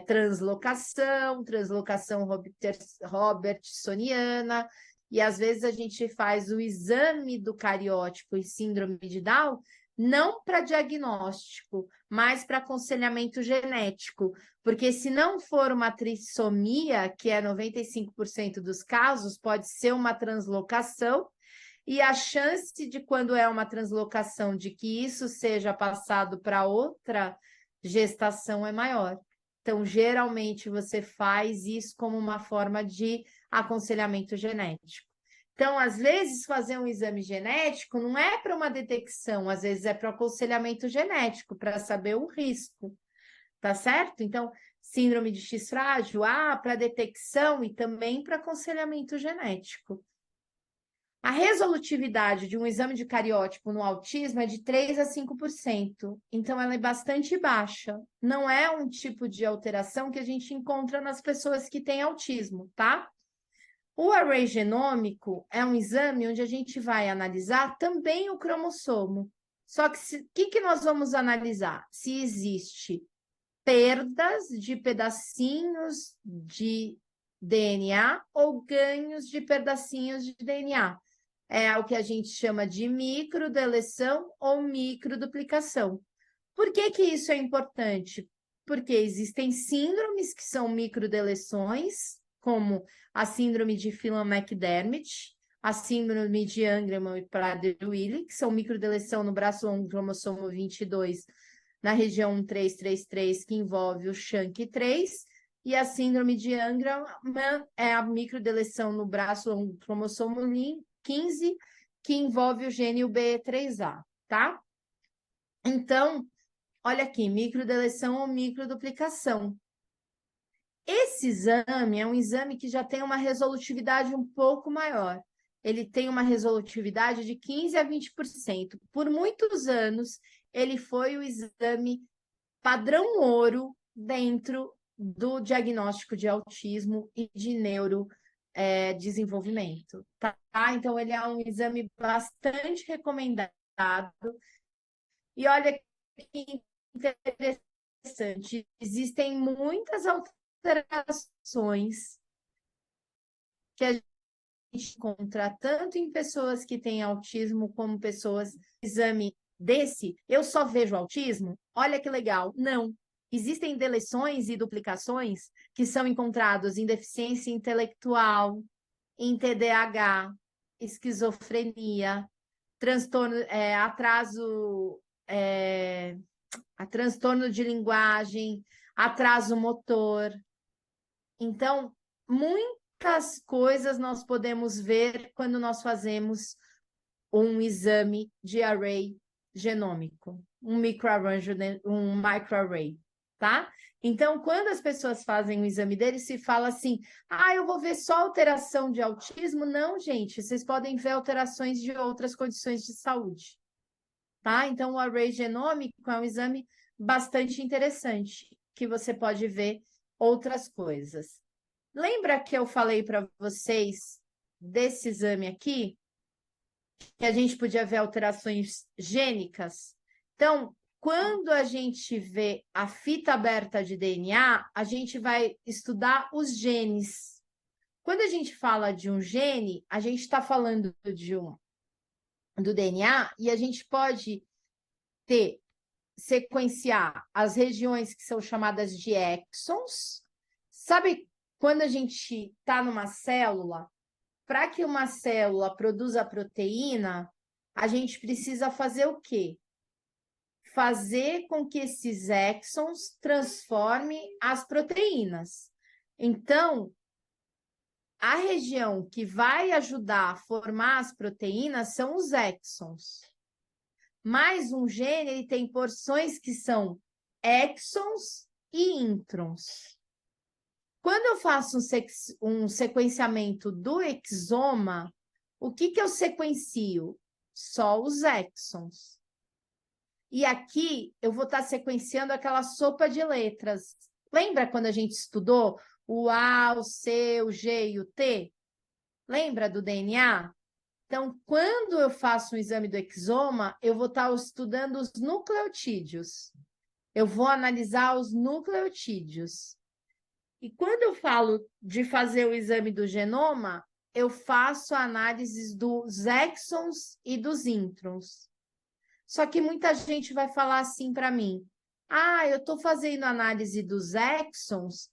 translocação robertsoniana, e às vezes a gente faz o exame do cariótipo e síndrome de Down, não para diagnóstico, mas para aconselhamento genético, porque se não for uma trissomia, que é 95% dos casos, pode ser uma translocação, e a chance de quando é uma translocação de que isso seja passado para outra gestação é maior. Então, geralmente, você faz isso como uma forma de aconselhamento genético. Então, às vezes, fazer um exame genético não é para uma detecção, às vezes é para aconselhamento genético, para saber o risco, tá certo? Então, síndrome de X frágil? Para detecção e também para aconselhamento genético. A resolutividade de um exame de cariótipo no autismo é de 3 a 5%, então ela é bastante baixa. Não é um tipo de alteração que a gente encontra nas pessoas que têm autismo, tá? O array genômico é um exame onde a gente vai analisar também o cromossomo. Só que o que nós vamos analisar? Se existe perdas de pedacinhos de DNA ou ganhos de pedacinhos de DNA. É o que a gente chama de microdeleção ou microduplicação. Por que que isso é importante? Porque existem síndromes que são microdeleções, como a síndrome de Phelan-McDermid, a síndrome de Angelman e Prader-Willi, que são microdeleção no braço 1, cromossomo 22, na região 1333, que envolve o SHANK3, e a síndrome de Angelman é a microdeleção no braço 1, cromossomo 15, que envolve o gene UBE3A, tá? Então, olha aqui, microdeleção ou microduplicação. Esse exame é um exame que já tem uma resolutividade um pouco maior. Ele tem uma resolutividade de 15 a 20%. Por muitos anos, ele foi o exame padrão ouro dentro do diagnóstico de autismo e de neurodesenvolvimento, tá? Então, ele é um exame bastante recomendado. E olha que interessante, existem muitas alterações que a gente encontra tanto em pessoas que têm autismo como pessoas exame desse, eu só vejo autismo? Olha que legal. Não. Existem deleções e duplicações que são encontrados em deficiência intelectual, em TDAH, esquizofrenia, transtorno, transtorno de linguagem, atraso motor. Então, muitas coisas nós podemos ver quando nós fazemos um exame de array genômico, um microarray, tá? Então, quando as pessoas fazem o exame deles, se fala assim, eu vou ver só alteração de autismo. Não, gente, vocês podem ver alterações de outras condições de saúde, tá? Então, o array genômico é um exame bastante interessante, que você pode ver outras coisas. Lembra que eu falei para vocês desse exame aqui? Que a gente podia ver alterações gênicas? Então, quando a gente vê a fita aberta de DNA, a gente vai estudar os genes. Quando a gente fala de um gene, a gente está falando do DNA e a gente pode sequenciar as regiões que são chamadas de exons. Sabe quando a gente está numa célula? Para que uma célula produza proteína, a gente precisa fazer o quê? Fazer com que esses exons transformem as proteínas. Então, a região que vai ajudar a formar as proteínas são os exons. Mas um gene ele tem porções que são exons e introns. Quando eu faço um sequenciamento do exoma, o que eu sequencio? Só os exons. E aqui eu vou estar sequenciando aquela sopa de letras. Lembra quando a gente estudou o A, o C, o G e o T? Lembra do DNA? Então, quando eu faço um exame do exoma, eu vou estar estudando os nucleotídeos. Eu vou analisar os nucleotídeos. E quando eu falo de fazer o exame do genoma, eu faço análises dos exons e dos introns. Só que muita gente vai falar assim para mim, eu estou fazendo análise dos exons,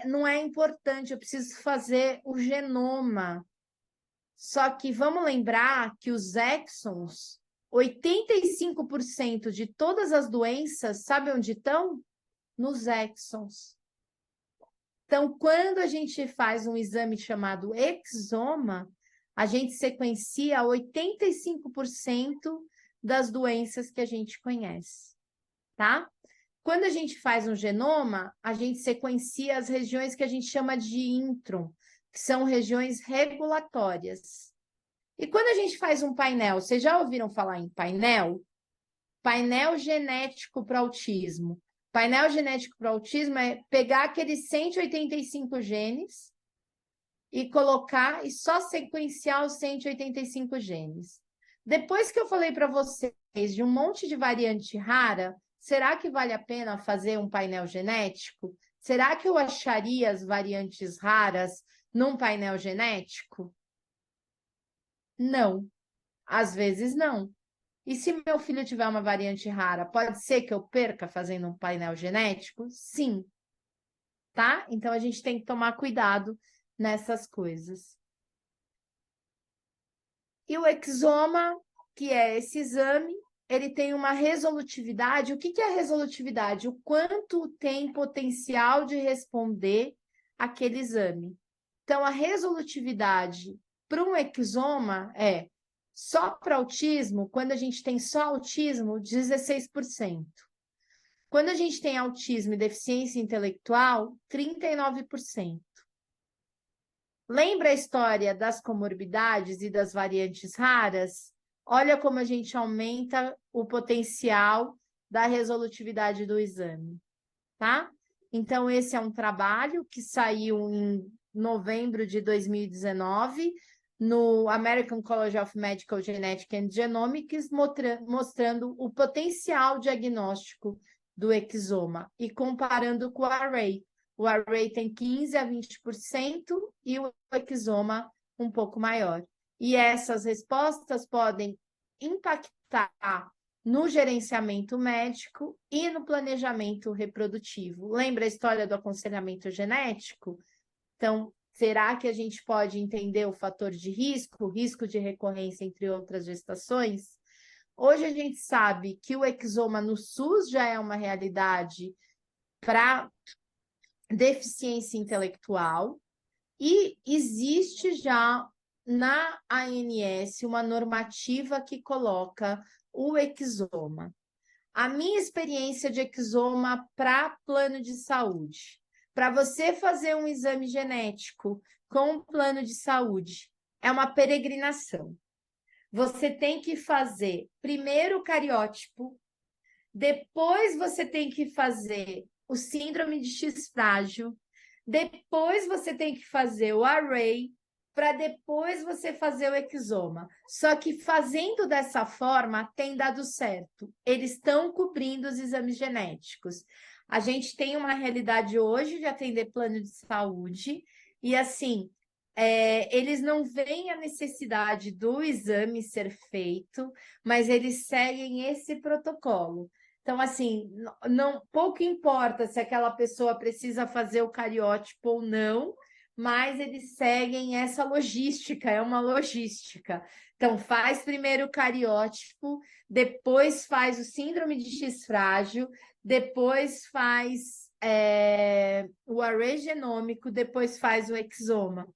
não é importante, eu preciso fazer o genoma. Só que vamos lembrar que os exons, 85% de todas as doenças, sabe onde estão? Nos exons. Então, quando a gente faz um exame chamado exoma, a gente sequencia 85% das doenças que a gente conhece, tá? Quando a gente faz um genoma, a gente sequencia as regiões que a gente chama de intron, que são regiões regulatórias. E quando a gente faz um painel, vocês já ouviram falar em painel? Painel genético para autismo. Painel genético para autismo é pegar aqueles 185 genes e colocar e só sequenciar os 185 genes. Depois que eu falei para vocês de um monte de variante rara, será que vale a pena fazer um painel genético? Será que eu acharia as variantes raras num painel genético? Não. Às vezes não. E se meu filho tiver uma variante rara, pode ser que eu perca fazendo um painel genético? Sim. Tá? Então a gente tem que tomar cuidado nessas coisas. E o exoma, que é esse exame, ele tem uma resolutividade. O que é a resolutividade? O quanto tem potencial de responder aquele exame. Então, a resolutividade para um exoma é só para autismo, quando a gente tem só autismo, 16%. Quando a gente tem autismo e deficiência intelectual, 39%. Lembra a história das comorbidades e das variantes raras? Olha como a gente aumenta o potencial da resolutividade do exame, tá? Então, esse é um trabalho que saiu em novembro de 2019 no American College of Medical Genetics and Genomics, mostrando o potencial diagnóstico do exoma e comparando com o array. O array tem 15% a 20% e o exoma um pouco maior. E essas respostas podem impactar no gerenciamento médico e no planejamento reprodutivo. Lembra a história do aconselhamento genético? Então, será que a gente pode entender o fator de risco, risco de recorrência, entre outras gestações? Hoje a gente sabe que o exoma no SUS já é uma realidade para deficiência intelectual e existe já na ANS uma normativa que coloca o exoma. A minha experiência de exoma para plano de saúde, para você fazer um exame genético com um plano de saúde, é uma peregrinação. Você tem que fazer primeiro o cariótipo, depois você tem que fazer o síndrome de X frágil, depois você tem que fazer o array, para depois você fazer o exoma. Só que fazendo dessa forma tem dado certo. Eles estão cobrindo os exames genéticos. A gente tem uma realidade hoje de atender plano de saúde e assim, eles não veem a necessidade do exame ser feito, mas eles seguem esse protocolo. Então, assim, não, pouco importa se aquela pessoa precisa fazer o cariótipo ou não, mas eles seguem essa logística, é uma logística. Então, faz primeiro o cariótipo, depois faz o síndrome de X frágil, depois faz o array genômico, depois faz o exoma.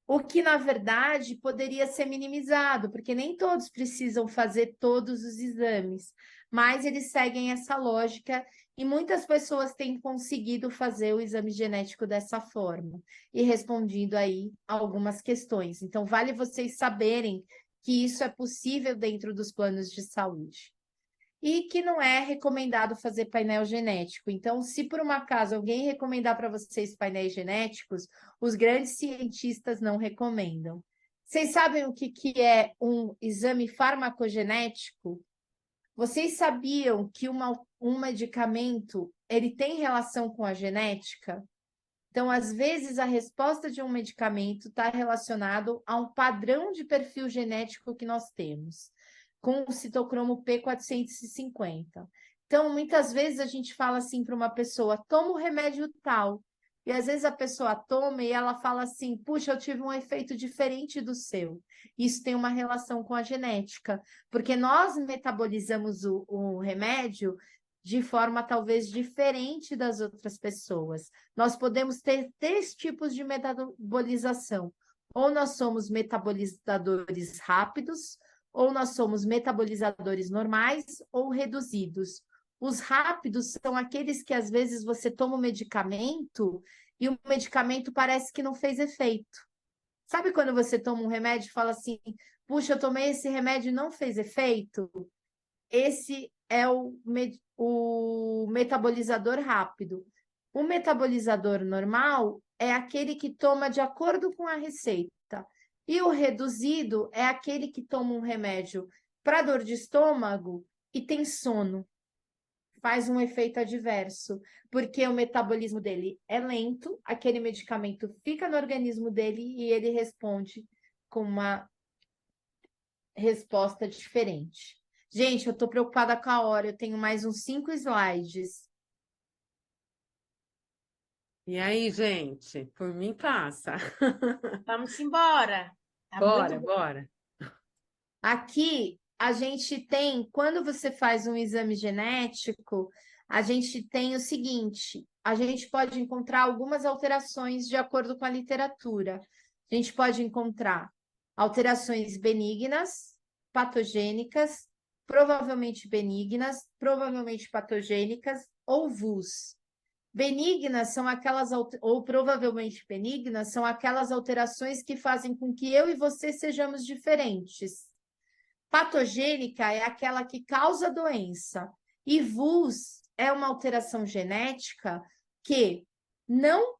O que, na verdade, poderia ser minimizado, porque nem todos precisam fazer todos os exames, mas eles seguem essa lógica e muitas pessoas têm conseguido fazer o exame genético dessa forma e respondido aí algumas questões. Então, vale vocês saberem que isso é possível dentro dos planos de saúde. E que não é recomendado fazer painel genético. Então, se por um acaso alguém recomendar para vocês painéis genéticos, os grandes cientistas não recomendam. Vocês sabem o que é um exame farmacogenético? Vocês sabiam que um medicamento ele tem relação com a genética? Então, às vezes, a resposta de um medicamento está relacionado a um padrão de perfil genético que nós temos, com o citocromo P450. Então, muitas vezes a gente fala assim para uma pessoa, toma o remédio tal. E às vezes a pessoa toma e ela fala assim, puxa, eu tive um efeito diferente do seu. Isso tem uma relação com a genética, porque nós metabolizamos o remédio de forma talvez diferente das outras pessoas. Nós podemos ter 3 tipos de metabolização. Ou nós somos metabolizadores rápidos, ou nós somos metabolizadores normais ou reduzidos. Os rápidos são aqueles que às vezes você toma o medicamento e o medicamento parece que não fez efeito. Sabe quando você toma um remédio e fala assim, puxa, eu tomei esse remédio e não fez efeito? Esse é o metabolizador rápido. O metabolizador normal é aquele que toma de acordo com a receita. E o reduzido é aquele que toma um remédio para dor de estômago e tem sono. Faz um efeito adverso, porque o metabolismo dele é lento, aquele medicamento fica no organismo dele e ele responde com uma resposta diferente. Gente, eu estou preocupada com a hora, eu tenho mais uns 5 slides. E aí, gente? Por mim passa. Vamos embora. Tá Bora, muito bora. Aqui, a gente tem, quando você faz um exame genético, a gente tem o seguinte, a gente pode encontrar algumas alterações de acordo com a literatura. A gente pode encontrar alterações benignas, patogênicas, provavelmente benignas, provavelmente patogênicas ou VUS. Benignas são aquelas, ou provavelmente benignas, são aquelas alterações que fazem com que eu e você sejamos diferentes. Patogênica é aquela que causa doença. E VUS é uma alteração genética que não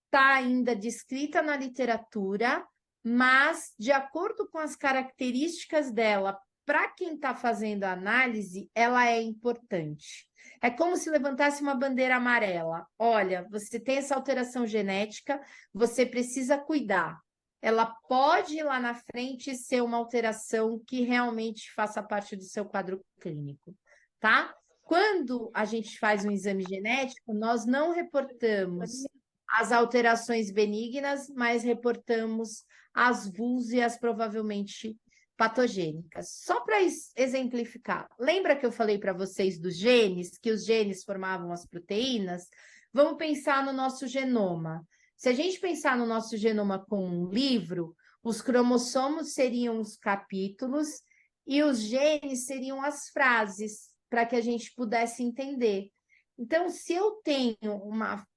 está ainda descrita na literatura, mas, de acordo com as características dela, para quem está fazendo a análise, ela é importante. É como se levantasse uma bandeira amarela. Olha, você tem essa alteração genética, você precisa cuidar. Ela pode lá na frente ser uma alteração que realmente faça parte do seu quadro clínico, tá? Quando a gente faz um exame genético, nós não reportamos as alterações benignas, mas reportamos as VUS e as provavelmente patogênicas. Só para exemplificar, lembra que eu falei para vocês dos genes, que os genes formavam as proteínas? Vamos pensar no nosso genoma. Se a gente pensar no nosso genoma como um livro, os cromossomos seriam os capítulos e os genes seriam as frases, para que a gente pudesse entender. Então, se eu tenho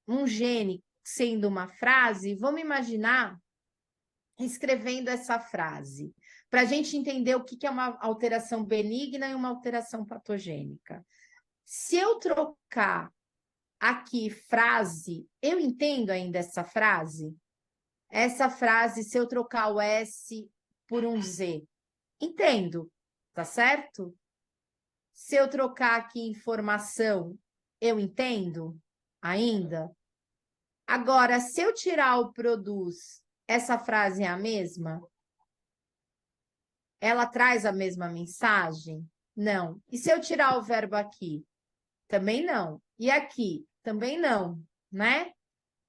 um gene sendo uma frase, vamos imaginar escrevendo essa frase, para a gente entender o que é uma alteração benigna e uma alteração patogênica. Se eu trocar aqui frase, eu entendo ainda essa frase? Essa frase, se eu trocar o S por um Z, entendo, tá certo? Se eu trocar aqui informação, eu entendo ainda? Agora, se eu tirar o produz, essa frase é a mesma? Ela traz a mesma mensagem? Não. E se eu tirar o verbo aqui? Também não. E aqui? Também não, né?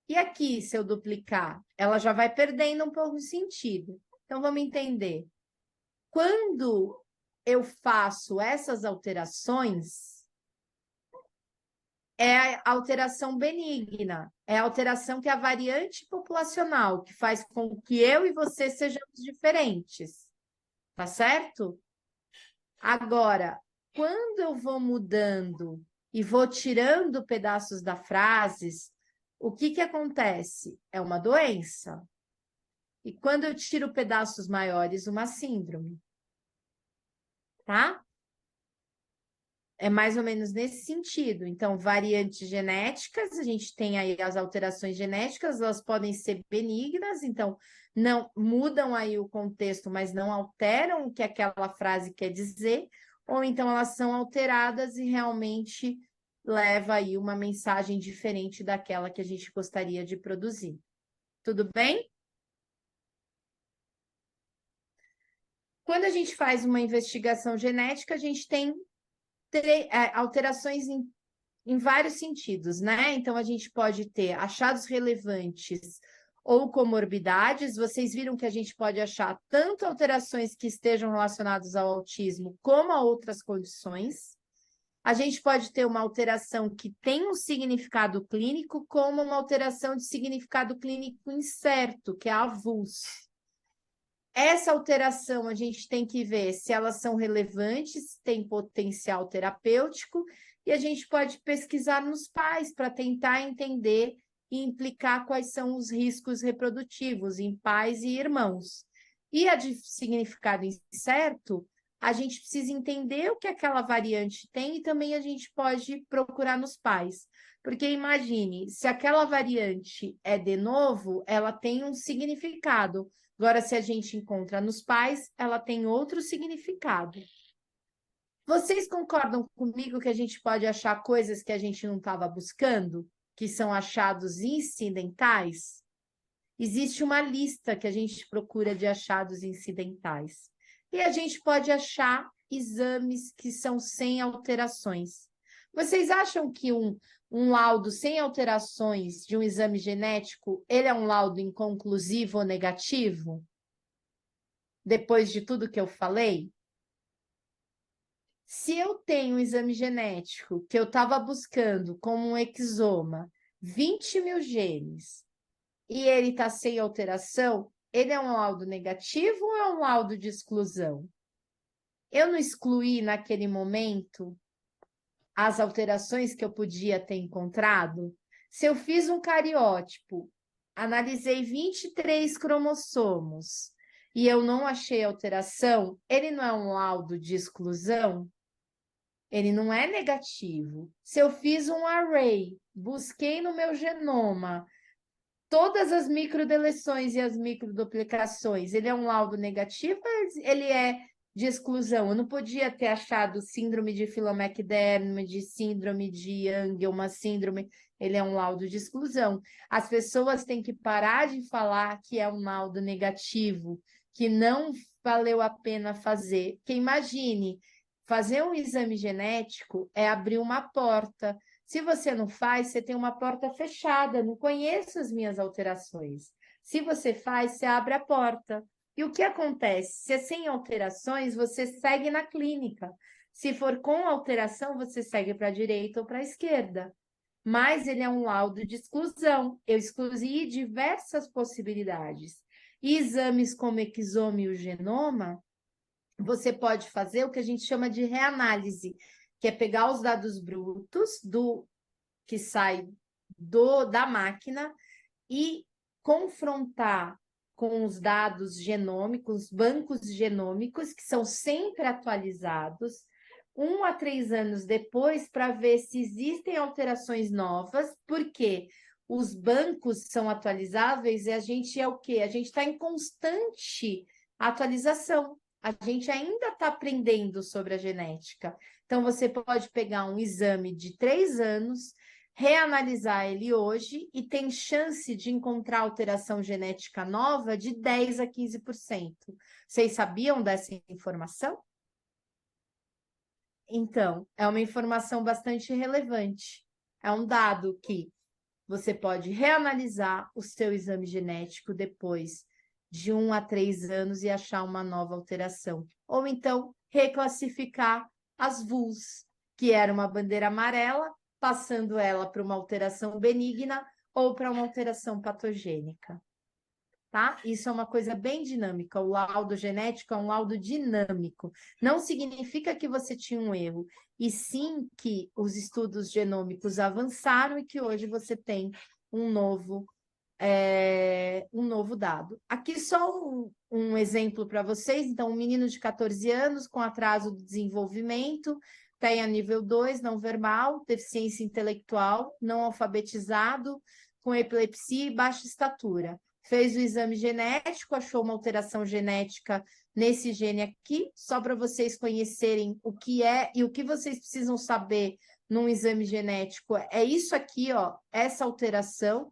E aqui, se eu duplicar? Ela já vai perdendo um pouco de sentido. Então, vamos entender. Quando eu faço essas alterações, é a alteração benigna, é a alteração que é a variante populacional, que faz com que eu e você sejamos diferentes, tá certo? Agora, quando eu vou mudando e vou tirando pedaços da frases, o que acontece? É uma doença. E quando eu tiro pedaços maiores, uma síndrome. Tá? É mais ou menos nesse sentido. Então, variantes genéticas, a gente tem aí as alterações genéticas, elas podem ser benignas, então não mudam aí o contexto, mas não alteram o que aquela frase quer dizer, ou então elas são alteradas e realmente leva aí uma mensagem diferente daquela que a gente gostaria de produzir. Tudo bem? Quando a gente faz uma investigação genética, a gente tem alterações em vários sentidos, né? Então, a gente pode ter achados relevantes ou comorbidades. Vocês viram que a gente pode achar tanto alterações que estejam relacionadas ao autismo, como a outras condições. A gente pode ter uma alteração que tem um significado clínico, como uma alteração de significado clínico incerto, que é a VUS. Essa alteração a gente tem que ver se elas são relevantes, têm potencial terapêutico, e a gente pode pesquisar nos pais para tentar entender e implicar quais são os riscos reprodutivos em pais e irmãos. E a de significado incerto, a gente precisa entender o que aquela variante tem e também a gente pode procurar nos pais. Porque imagine, se aquela variante é de novo, ela tem um significado. Agora, se a gente encontra nos pais, ela tem outro significado. Vocês concordam comigo que a gente pode achar coisas que a gente não estava buscando, que são achados incidentais? Existe uma lista que a gente procura de achados incidentais. E a gente pode achar exames que são sem alterações. Vocês acham que um laudo sem alterações de um exame genético, ele é um laudo inconclusivo ou negativo? Depois de tudo que eu falei? Se eu tenho um exame genético que eu estava buscando como um exoma, 20 mil genes, e ele está sem alteração, ele é um laudo negativo ou é um laudo de exclusão? Eu não excluí naquele momento as alterações que eu podia ter encontrado? Se eu fiz um cariótipo, analisei 23 cromossomos e eu não achei alteração, ele não é um laudo de exclusão? Ele não é negativo. Se eu fiz um array, busquei no meu genoma todas as microdeleções e as microduplicações, ele é um laudo negativo ou ele é de exclusão? Eu não podia ter achado síndrome de Phelan-McDermid, de síndrome de Angelman síndrome, ele é um laudo de exclusão. As pessoas têm que parar de falar que é um laudo negativo, que não valeu a pena fazer. Porque imagine, fazer um exame genético é abrir uma porta. Se você não faz, você tem uma porta fechada, não conheço as minhas alterações. Se você faz, você abre a porta. E o que acontece? Se é sem alterações, você segue na clínica. Se for com alteração, você segue para a direita ou para a esquerda. Mas ele é um laudo de exclusão. Eu excluí diversas possibilidades. E exames como exome e o genoma, você pode fazer o que a gente chama de reanálise, que é pegar os dados brutos que sai da máquina e confrontar com os dados genômicos, bancos genômicos, que são sempre atualizados, 1 a 3 anos depois, para ver se existem alterações novas, porque os bancos são atualizáveis e a gente é o quê? A gente está em constante atualização. A gente ainda está aprendendo sobre a genética. Então, você pode pegar um exame de 3 anos, reanalisar ele hoje e tem chance de encontrar alteração genética nova de 10 a 15%. Vocês sabiam dessa informação? Então, é uma informação bastante relevante. É um dado que você pode reanalisar o seu exame genético depois de 1 a 3 anos e achar uma nova alteração. Ou então, reclassificar as VULs, que era uma bandeira amarela, passando ela para uma alteração benigna ou para uma alteração patogênica. Tá? Isso é uma coisa bem dinâmica. O laudo genético é um laudo dinâmico. Não significa que você tinha um erro, e sim que os estudos genômicos avançaram e que hoje você tem um novo dado. Aqui só um exemplo para vocês. Então, um menino de 14 anos com atraso de desenvolvimento, tem a nível 2, não verbal, deficiência intelectual, não alfabetizado, com epilepsia e baixa estatura. Fez o exame genético, achou uma alteração genética nesse gene aqui, só para vocês conhecerem o que é e o que vocês precisam saber num exame genético. É isso aqui, ó, essa alteração.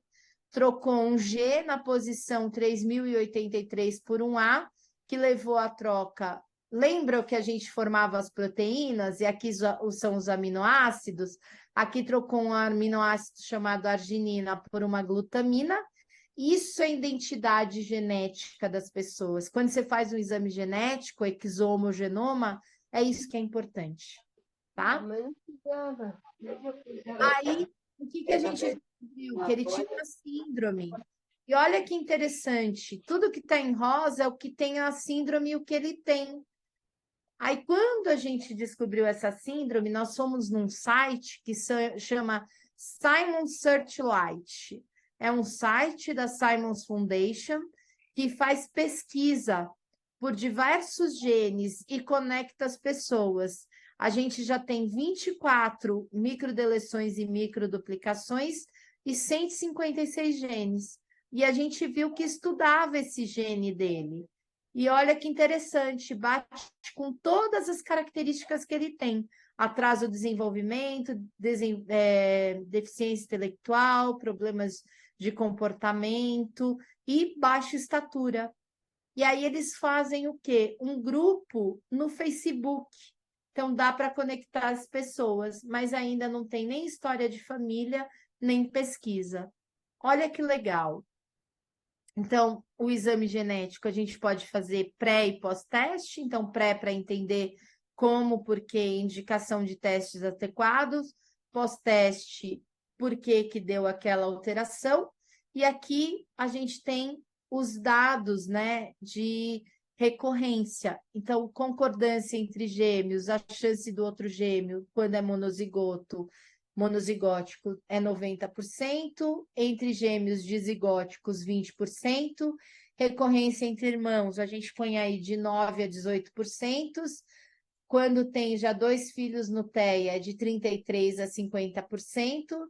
Trocou um G na posição 3083 por um A, que levou à troca. Lembra que a gente formava as proteínas? E aqui são os aminoácidos. Aqui trocou um aminoácido chamado arginina por uma glutamina. Isso é a identidade genética das pessoas. Quando você faz um exame genético, exoma ou genoma, é isso que é importante, tá? Aí, o que a gente viu? Que ele tinha uma síndrome. E olha que interessante, tudo que está em rosa é o que tem a síndrome e o que ele tem. Aí, quando a gente descobriu essa síndrome, nós fomos num site que chama Simon Searchlight. É um site da Simons Foundation que faz pesquisa por diversos genes e conecta as pessoas. A gente já tem 24 microdeleções e microduplicações e 156 genes. E a gente viu que estudava esse gene dele. E olha que interessante, bate com todas as características que ele tem. Atraso do desenvolvimento, deficiência intelectual, problemas de comportamento e baixa estatura. E aí eles fazem o quê? Um grupo no Facebook. Então dá para conectar as pessoas, mas ainda não tem nem história de família, nem pesquisa. Olha que legal. Então, o exame genético a gente pode fazer pré e pós-teste. Então, pré para entender como, por que, indicação de testes adequados. Pós-teste, por que que deu aquela alteração. E aqui a gente tem os dados, né, de recorrência. Então, concordância entre gêmeos, a chance do outro gêmeo, quando é monozigótico é 90%, entre gêmeos dizigóticos 20%, recorrência entre irmãos, a gente põe aí de 9% a 18%, quando tem já 2 filhos no TEA, é de 33% a 50%,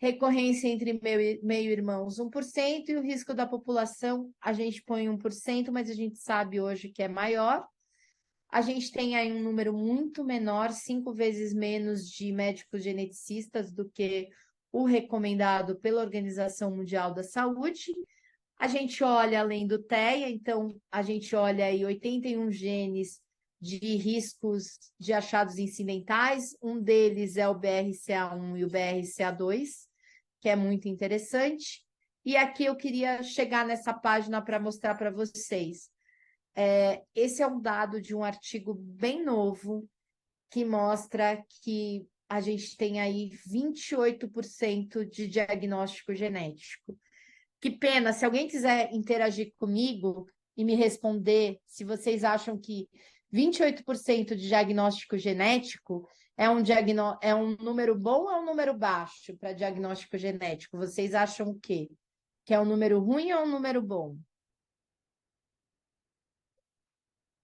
recorrência entre meio-irmãos 1%, e o risco da população a gente põe 1%, mas a gente sabe hoje que é maior. A gente tem aí um número muito menor, 5 vezes menos de médicos geneticistas do que o recomendado pela Organização Mundial da Saúde. A gente olha além do TEA, então a gente olha aí 81 genes de riscos de achados incidentais, um deles é o BRCA1 e o BRCA2, que é muito interessante. E aqui eu queria chegar nessa página para mostrar para vocês. Esse é um dado de um artigo bem novo que mostra que a gente tem aí 28% de diagnóstico genético. Que pena, se alguém quiser interagir comigo e me responder se vocês acham que 28% de diagnóstico genético é um número bom ou é um número baixo para diagnóstico genético? Vocês acham o quê? Que é um número ruim ou um número bom?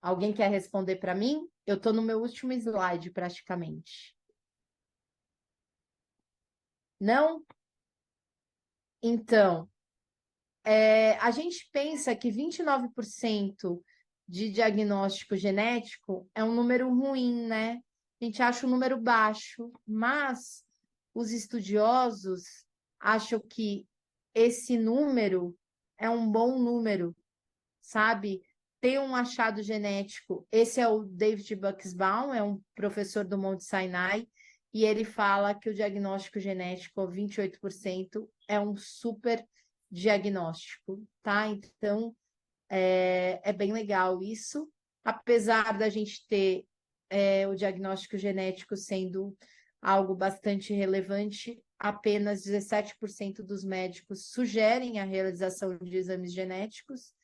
Alguém quer responder para mim? Eu estou no meu último slide, praticamente. Não? Então, a gente pensa que 29% de diagnóstico genético é um número ruim, né? A gente acha um número baixo, mas os estudiosos acham que esse número é um bom número, sabe? Tem um achado genético, esse é o David Buxbaum, é um professor do Monte Sinai, e ele fala que o diagnóstico genético, 28%, é um super diagnóstico, tá? Então, é bem legal isso, apesar da gente ter o diagnóstico genético sendo algo bastante relevante, apenas 17% dos médicos sugerem a realização de exames genéticos.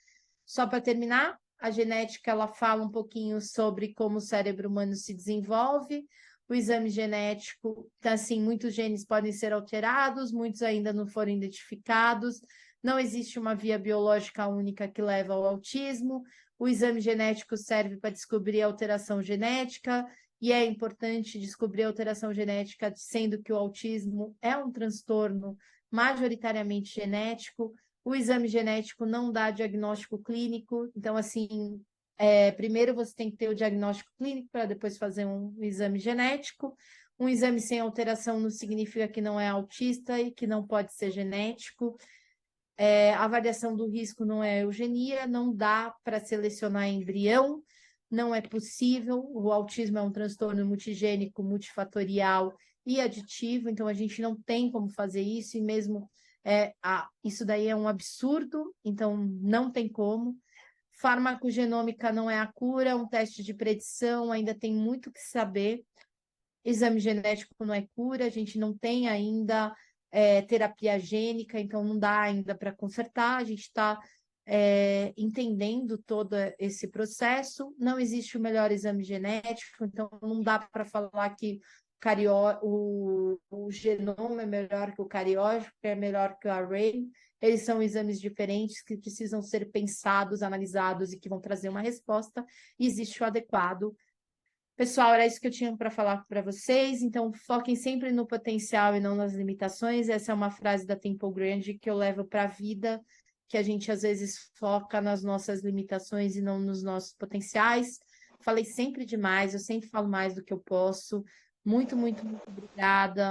Só para terminar, a genética ela fala um pouquinho sobre como o cérebro humano se desenvolve. O exame genético, então, assim, muitos genes podem ser alterados, muitos ainda não foram identificados. Não existe uma via biológica única que leva ao autismo. O exame genético serve para descobrir a alteração genética, e é importante descobrir a alteração genética, sendo que o autismo é um transtorno majoritariamente genético. O exame genético não dá diagnóstico clínico, então, assim, primeiro você tem que ter o diagnóstico clínico para depois fazer um exame genético. Um exame sem alteração não significa que não é autista e que não pode ser genético. A avaliação do risco não é eugenia, não dá para selecionar embrião, não é possível. O autismo é um transtorno multigênico, multifatorial e aditivo, então a gente não tem como fazer isso, e mesmo isso daí é um absurdo, então não tem como. Farmacogenômica não é a cura, um teste de predição, ainda tem muito que saber. Exame genético não é cura, a gente não tem ainda terapia gênica, então não dá ainda para consertar, a gente está entendendo todo esse processo. Não existe o melhor exame genético, então não dá para falar que o genoma é melhor que o cariótipo, é melhor que o array. Eles são exames diferentes que precisam ser pensados, analisados e que vão trazer uma resposta. E existe o adequado. Pessoal, era isso que eu tinha para falar para vocês. Então, foquem sempre no potencial e não nas limitações. Essa é uma frase da Temple Grandin que eu levo para a vida, que a gente às vezes foca nas nossas limitações e não nos nossos potenciais. Falei sempre demais, eu sempre falo mais do que eu posso. Muito, muito, muito obrigada.